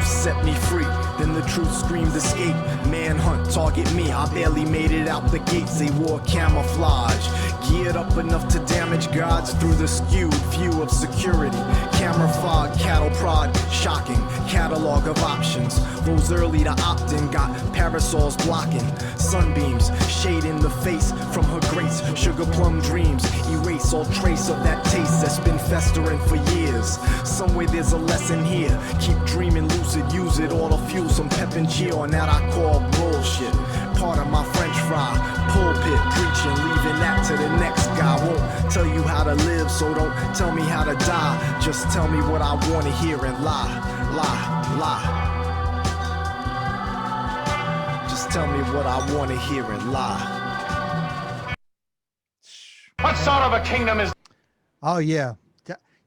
Set me free, then the truth screamed escape. Manhunt, target me, I barely made it out the gates. They wore camouflage, geared up enough to damage gods through the skewed view of security. Camera fog, cattle prod, shocking catalog of options. Those early to opt in got parasols blocking sunbeams, shade in the face from her grace. Sugar plum dreams erase all trace of that taste that's been festering for years. Somewhere there's a lesson here. Keep dreaming lucid, use it all to fuel some pep and cheer on that I call bullshit. Part of my French fry, pulpit preaching, leaving that to the next guy. Won't tell you how to live, so don't tell me how to die. Just tell me what I wanna hear and lie, lie, lie. Just tell me what I wanna hear and lie. What sort of a kingdom is? Oh yeah.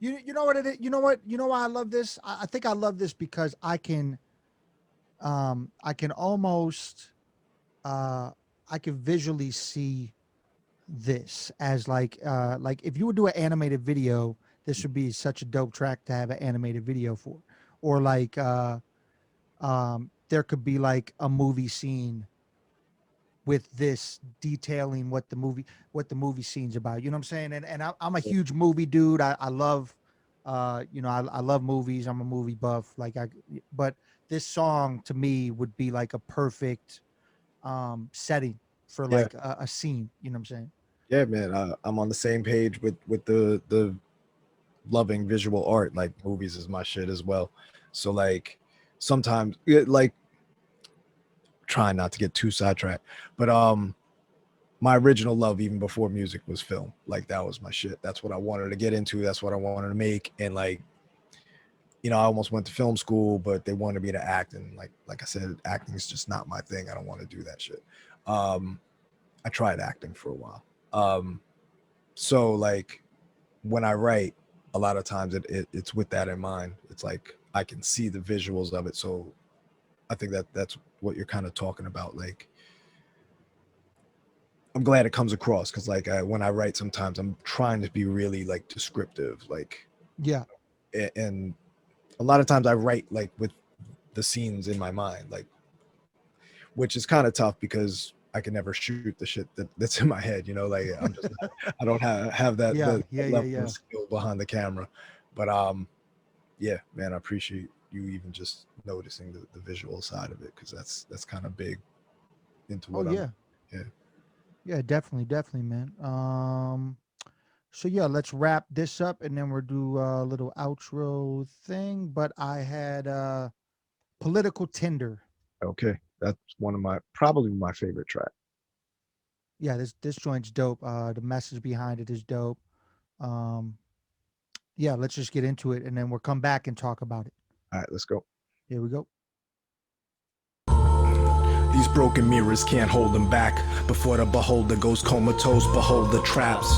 You know what it is? You know why I love this? I think I love this because I can almost I can visually see this as like if you would do an animated video, this would be such a dope track to have an animated video for. Or like there could be like a movie scene with this detailing what the movie scene's about. You know what I'm saying? And I'm a huge movie dude. I love I love movies. I'm a movie buff. But this song to me would be like a perfect setting for like a scene. You know what I'm saying? Yeah, man. I'm on the same page with the loving visual art. Like movies is my shit as well. So like sometimes like trying not to get too sidetracked, but my original love even before music was film. Like that was my shit. That's what I wanted to get into. That's what I wanted to make. And like, I almost went to film school, but they wanted me to act. And like I said, acting is just not my thing. I don't want to do that shit. I tried acting for a while. So like when I write, a lot of times it's with that in mind. It's like I can see the visuals of it. So I think that's what you're kind of talking about. Like, I'm glad it comes across because like when I write, sometimes I'm trying to be really like descriptive, like yeah. And a lot of times I write like with the scenes in my mind, like, which is kind of tough because I can never shoot the shit that's in my head, you know, like I'm just I don't have that, Yeah, that yeah, yeah, level yeah. of skill behind the camera. But yeah, man, I appreciate you even just noticing the visual side of it, because that's kind of big into Oh what I'm. yeah, Yeah. yeah, definitely, definitely, man. So yeah, let's wrap this up and then we'll do a little outro thing. But I had political Tinder. Okay, that's one of my probably my favorite track. Yeah, this joint's dope. The message behind it is dope. Um, yeah, let's just get into it and then we'll come back and talk about it. All right, let's go. Here we go. These broken mirrors can't hold them back. Before the beholder goes comatose, behold the traps.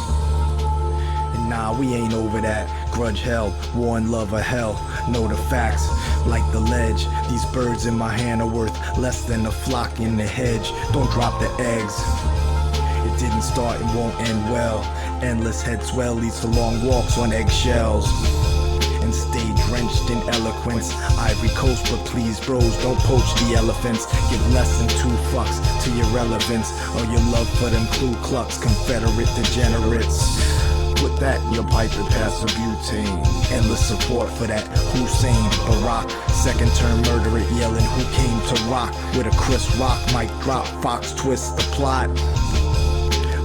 And nah, we ain't over that. Grudge hell, war and love of hell. Know the facts, like the ledge. These birds in my hand are worth less than a flock in the hedge. Don't drop the eggs. It didn't start and won't end well. Endless head swell leads to long walks on eggshells. And stay drenched in eloquence. Ivory Coast, but please, bros, don't poach the elephants. Give less than 2 fucks to your relevance or your love for them Ku Klux Confederate degenerates. Put that in your pipe and pass some butane. Endless support for that Hussein Barack. Second term murderer yelling who came to rock. With a Chris Rock mic drop, Fox twist the plot.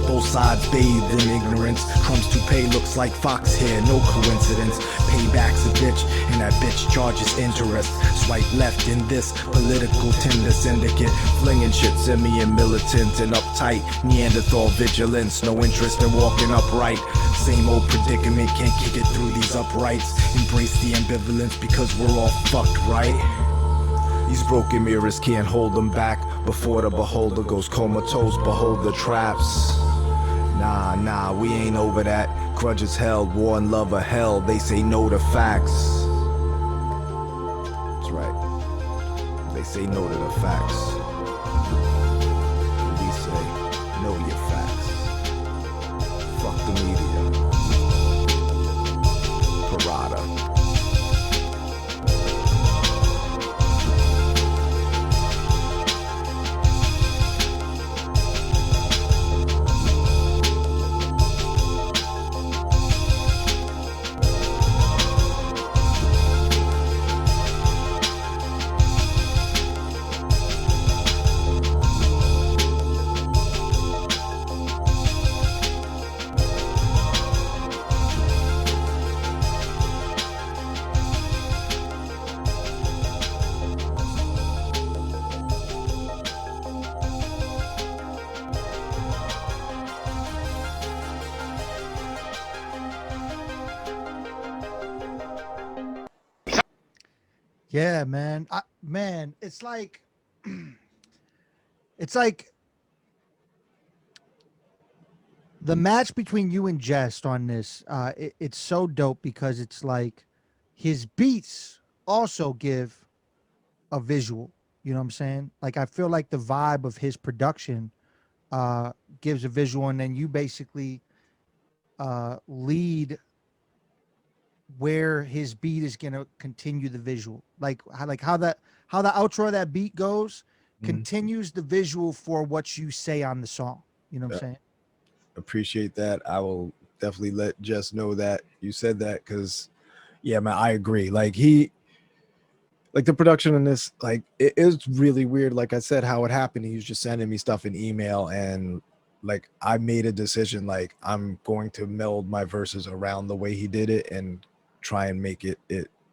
Both sides bathed in ignorance. Trump's toupee looks like fox hair, no coincidence. Payback's a bitch, and that bitch charges interest. Swipe left in this political Tinder syndicate. Flinging shit semi and militant and uptight. Neanderthal vigilance, no interest in walking upright. Same old predicament, can't kick it through these uprights. Embrace the ambivalence because we're all fucked, right? These broken mirrors can't hold them back. Before the beholder goes comatose, behold the traps. Nah, we ain't over that. Grudge is hell, war and love are hell. They say no to facts. That's right. They say no to the facts. And we say, know your facts. Fuck the media. PIRATA. Yeah, man. Man, it's like the match between you and Jest on this. It's so dope because it's like his beats also give a visual. You know what I'm saying? Like I feel like the vibe of his production gives a visual, and then you basically lead where his beat is gonna continue the visual. Like how the outro of that beat goes Mhm. continues the visual for what you say on the song. You know what I'm saying? Appreciate that. I will definitely let Jess know that you said that, because yeah, man, I agree. Like the production in this, like it is really weird. Like I said, how it happened, he was just sending me stuff in email, and like I made a decision, like I'm going to meld my verses around the way he did it and try and make it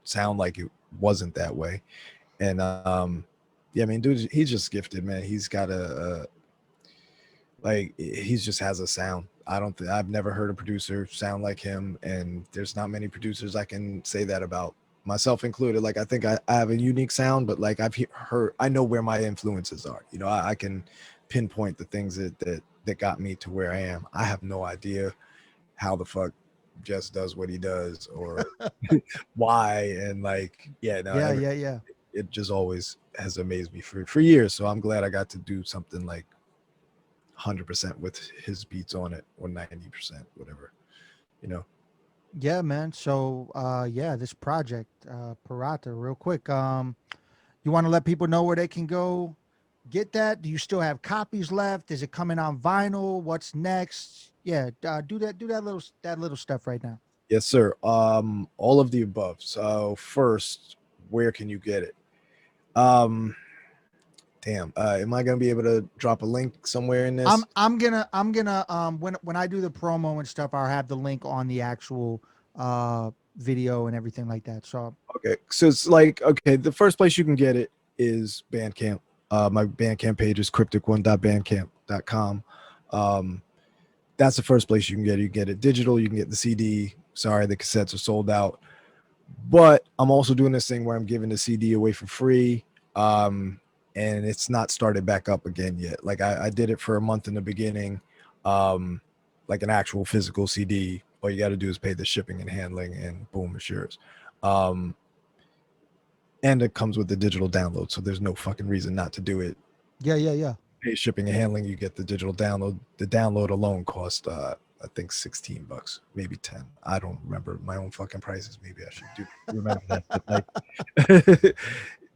sound like it wasn't that way. And yeah, I mean, dude, he's just gifted, man. He's got like he's just has a sound. I've never heard a producer sound like him, and there's not many producers I can say that about, myself included. Like I think I have a unique sound, but like heard, I know where my influences are. You know, I can pinpoint the things that got me to where I am. I have no idea how the fuck Just does what he does, or why. And like, yeah, no, Yeah. it just always has amazed me for years. So I'm glad I got to do something like 100% with his beats on it, or 90%, whatever, you know. Yeah, man. So yeah, this project, PIRATA, real quick. You want to let people know where they can go get that? Do you still have copies left? Is it coming on vinyl? What's next? Yeah, do that little stuff right now. Yes, sir. All of the above. So first, where can you get it? Um, damn. Am I gonna be able to drop a link somewhere in this? I'm gonna when I do the promo and stuff, I'll have the link on the actual video and everything like that. So Okay, so it's like, okay, the first place you can get it is Bandcamp. My Bandcamp page is crypticone.bandcamp.com. That's the first place you can get it. You can get it digital, you can get the CD. Sorry, the cassettes are sold out. But I'm also doing this thing where I'm giving the CD away for free. And it's not started back up again yet. Like I did it for a month in the beginning, like an actual physical CD. All you got to do is pay the shipping and handling, and boom, it's yours. And it comes with the digital download, so there's no fucking reason not to do it. yeah. Pay shipping and handling, you get the digital download. The download alone cost I think $16, maybe 10. I don't remember my own fucking prices. Maybe I should do remember that. But like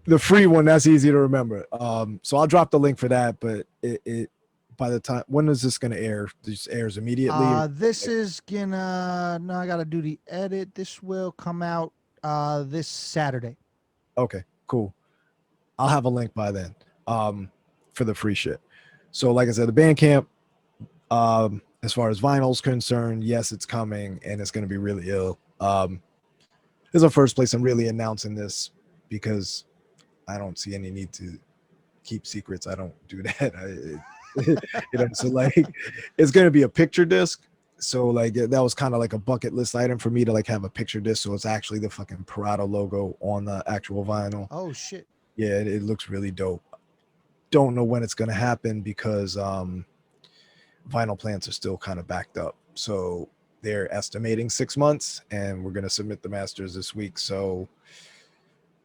the free one, that's easy to remember. So I'll drop the link for that, but it by the time, when is this gonna air? This airs immediately? This is gonna no, I gotta do the edit. This will come out this Saturday. Okay, cool. I'll have a link by then. For the free shit. So like I said, the Bandcamp, as far as vinyl's concerned, yes, it's coming and it's going to be really ill. This is the first place I'm really announcing this because I don't see any need to keep secrets. I don't do that. So like, it's going to be a picture disc. So like that was kind of like a bucket list item for me to like have a picture disc. So it's actually the fucking PIRATA logo on the actual vinyl. Oh shit. Yeah, it looks really dope. Don't know when it's going to happen because vinyl plants are still kind of backed up. So they're estimating 6 months, and we're going to submit the masters this week. So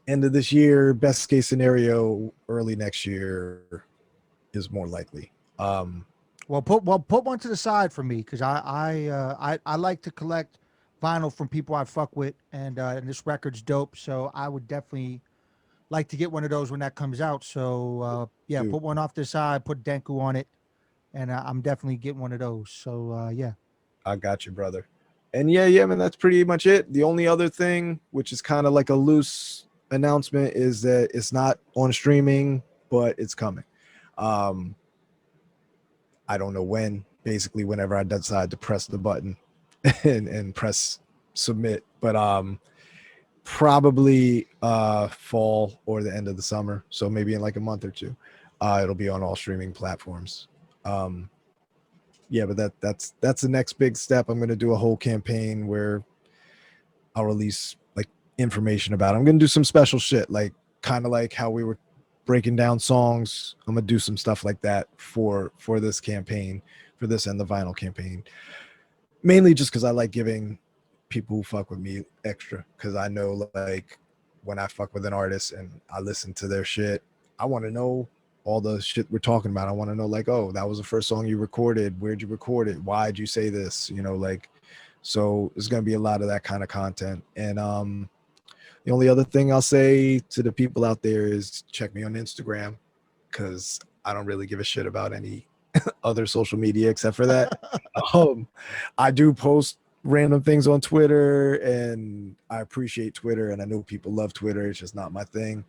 end of this year, best case scenario, early next year is more likely. Well, put one to the side for me because I like to collect vinyl from people I fuck with, and this record's dope. So I would definitely like to get one of those when that comes out. So yeah, Dude. put one off the side, put Denku on it, and I'm definitely getting one of those. So yeah. I got you, brother. And yeah, man, that's pretty much it. The only other thing, which is kind of like a loose announcement, is that it's not on streaming, but it's coming. I don't know when, basically whenever I decide to press the button and press submit, but probably fall or the end of the summer. So maybe in like a month or two, it'll be on all streaming platforms. Yeah, but that's the next big step. I'm going to do a whole campaign where I'll release like information about it. I'm going to do some special shit, like kind of like how we were breaking down songs. I'm going to do some stuff like that for this campaign, for this and the vinyl campaign. Mainly just because I like giving people who fuck with me extra, because I know like when I fuck with an artist and I listen to their shit, I want to know all the shit we're talking about. I want to know like, oh, that was the first song you recorded. Where'd you record it? Why'd you say this? You know, like, so there's going to be a lot of that kind of content. And the only other thing I'll say to the people out there is check me on Instagram, because I don't really give a shit about any other social media except for that. I do post random things on Twitter, and I appreciate Twitter, and I know people love Twitter. It's just not my thing.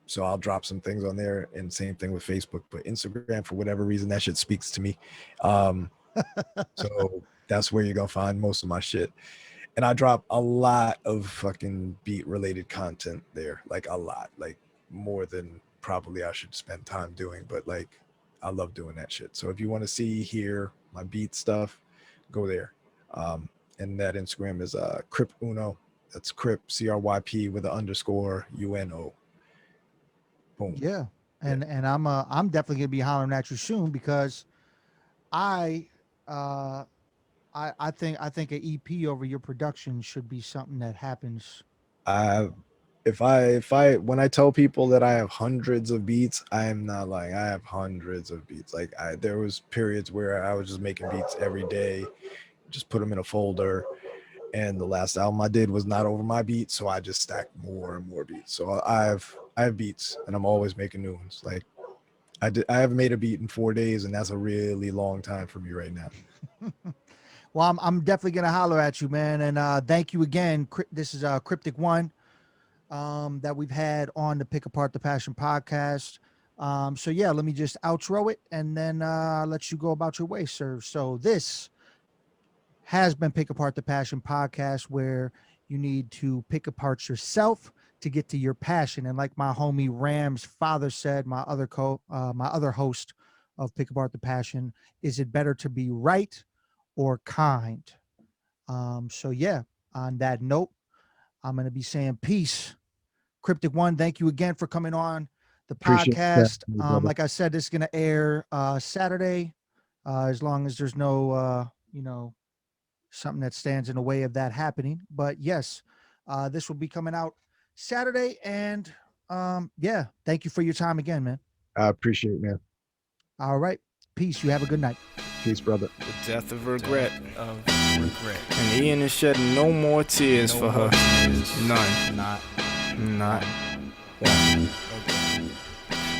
So I'll drop some things on there, and same thing with Facebook. But Instagram, for whatever reason, that shit speaks to me. So that's where you're gonna find most of my shit. And I drop a lot of fucking beat related content there, like a lot, like more than probably I should spend time doing. But like, I love doing that shit. So if you want to hear my beat stuff, go there. And that Instagram is Crypt Uno. That's Crypt, CRYP with an underscore UNO. Boom. Yeah. And I'm definitely gonna be hollering at you soon, because I think an EP over your production should be something that happens. If I when I tell people that I have hundreds of beats, I am not lying. I have hundreds of beats. Like there was periods where I was just making beats every day, just put them in a folder. And the last album I did was not over my beats, so I just stacked more and more beats. So I have beats, and I'm always making new ones. Like I haven't made a beat in 4 days, and that's a really long time for me right now. Well, I'm definitely gonna holler at you, man. And thank you again. This is Cryptic One that we've had on the Pick Apart the Passion podcast. So yeah, let me just outro it and then let you go about your way, sir. So this has been Pick Apart the Passion podcast, where you need to pick apart yourself to get to your passion. And like my homie Ram's father said, my other host of Pick Apart the Passion, is it better to be right or kind? So yeah, on that note, I'm going to be saying peace. Cryptic One, thank you again for coming on the Appreciate podcast. that, Like I said, this is going to air Saturday, as long as there's no, something that stands in the way of that happening. But yes, this will be coming out Saturday. And yeah, thank you for your time again, man. I appreciate it, man. All right. Peace. You have a good night. Peace, brother. The death of regret. And Ian is shedding no more tears for her. None. Not one.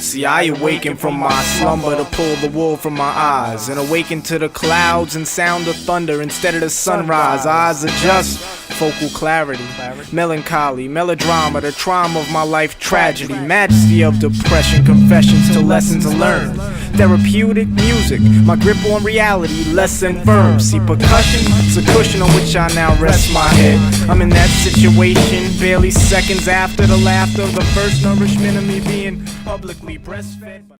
See, I awaken from my slumber to pull the wool from my eyes, and awaken to the clouds and sound of thunder instead of the sunrise. Eyes adjust, focal clarity, melancholy, melodrama, the trauma of my life tragedy, majesty of depression, confessions to lessons learned. Therapeutic music, my grip on reality less than firm. See, percussion, it's a cushion on which I now rest my head. I'm in that situation, barely seconds after the laughter of the first nourishment of me being publicly breastfed.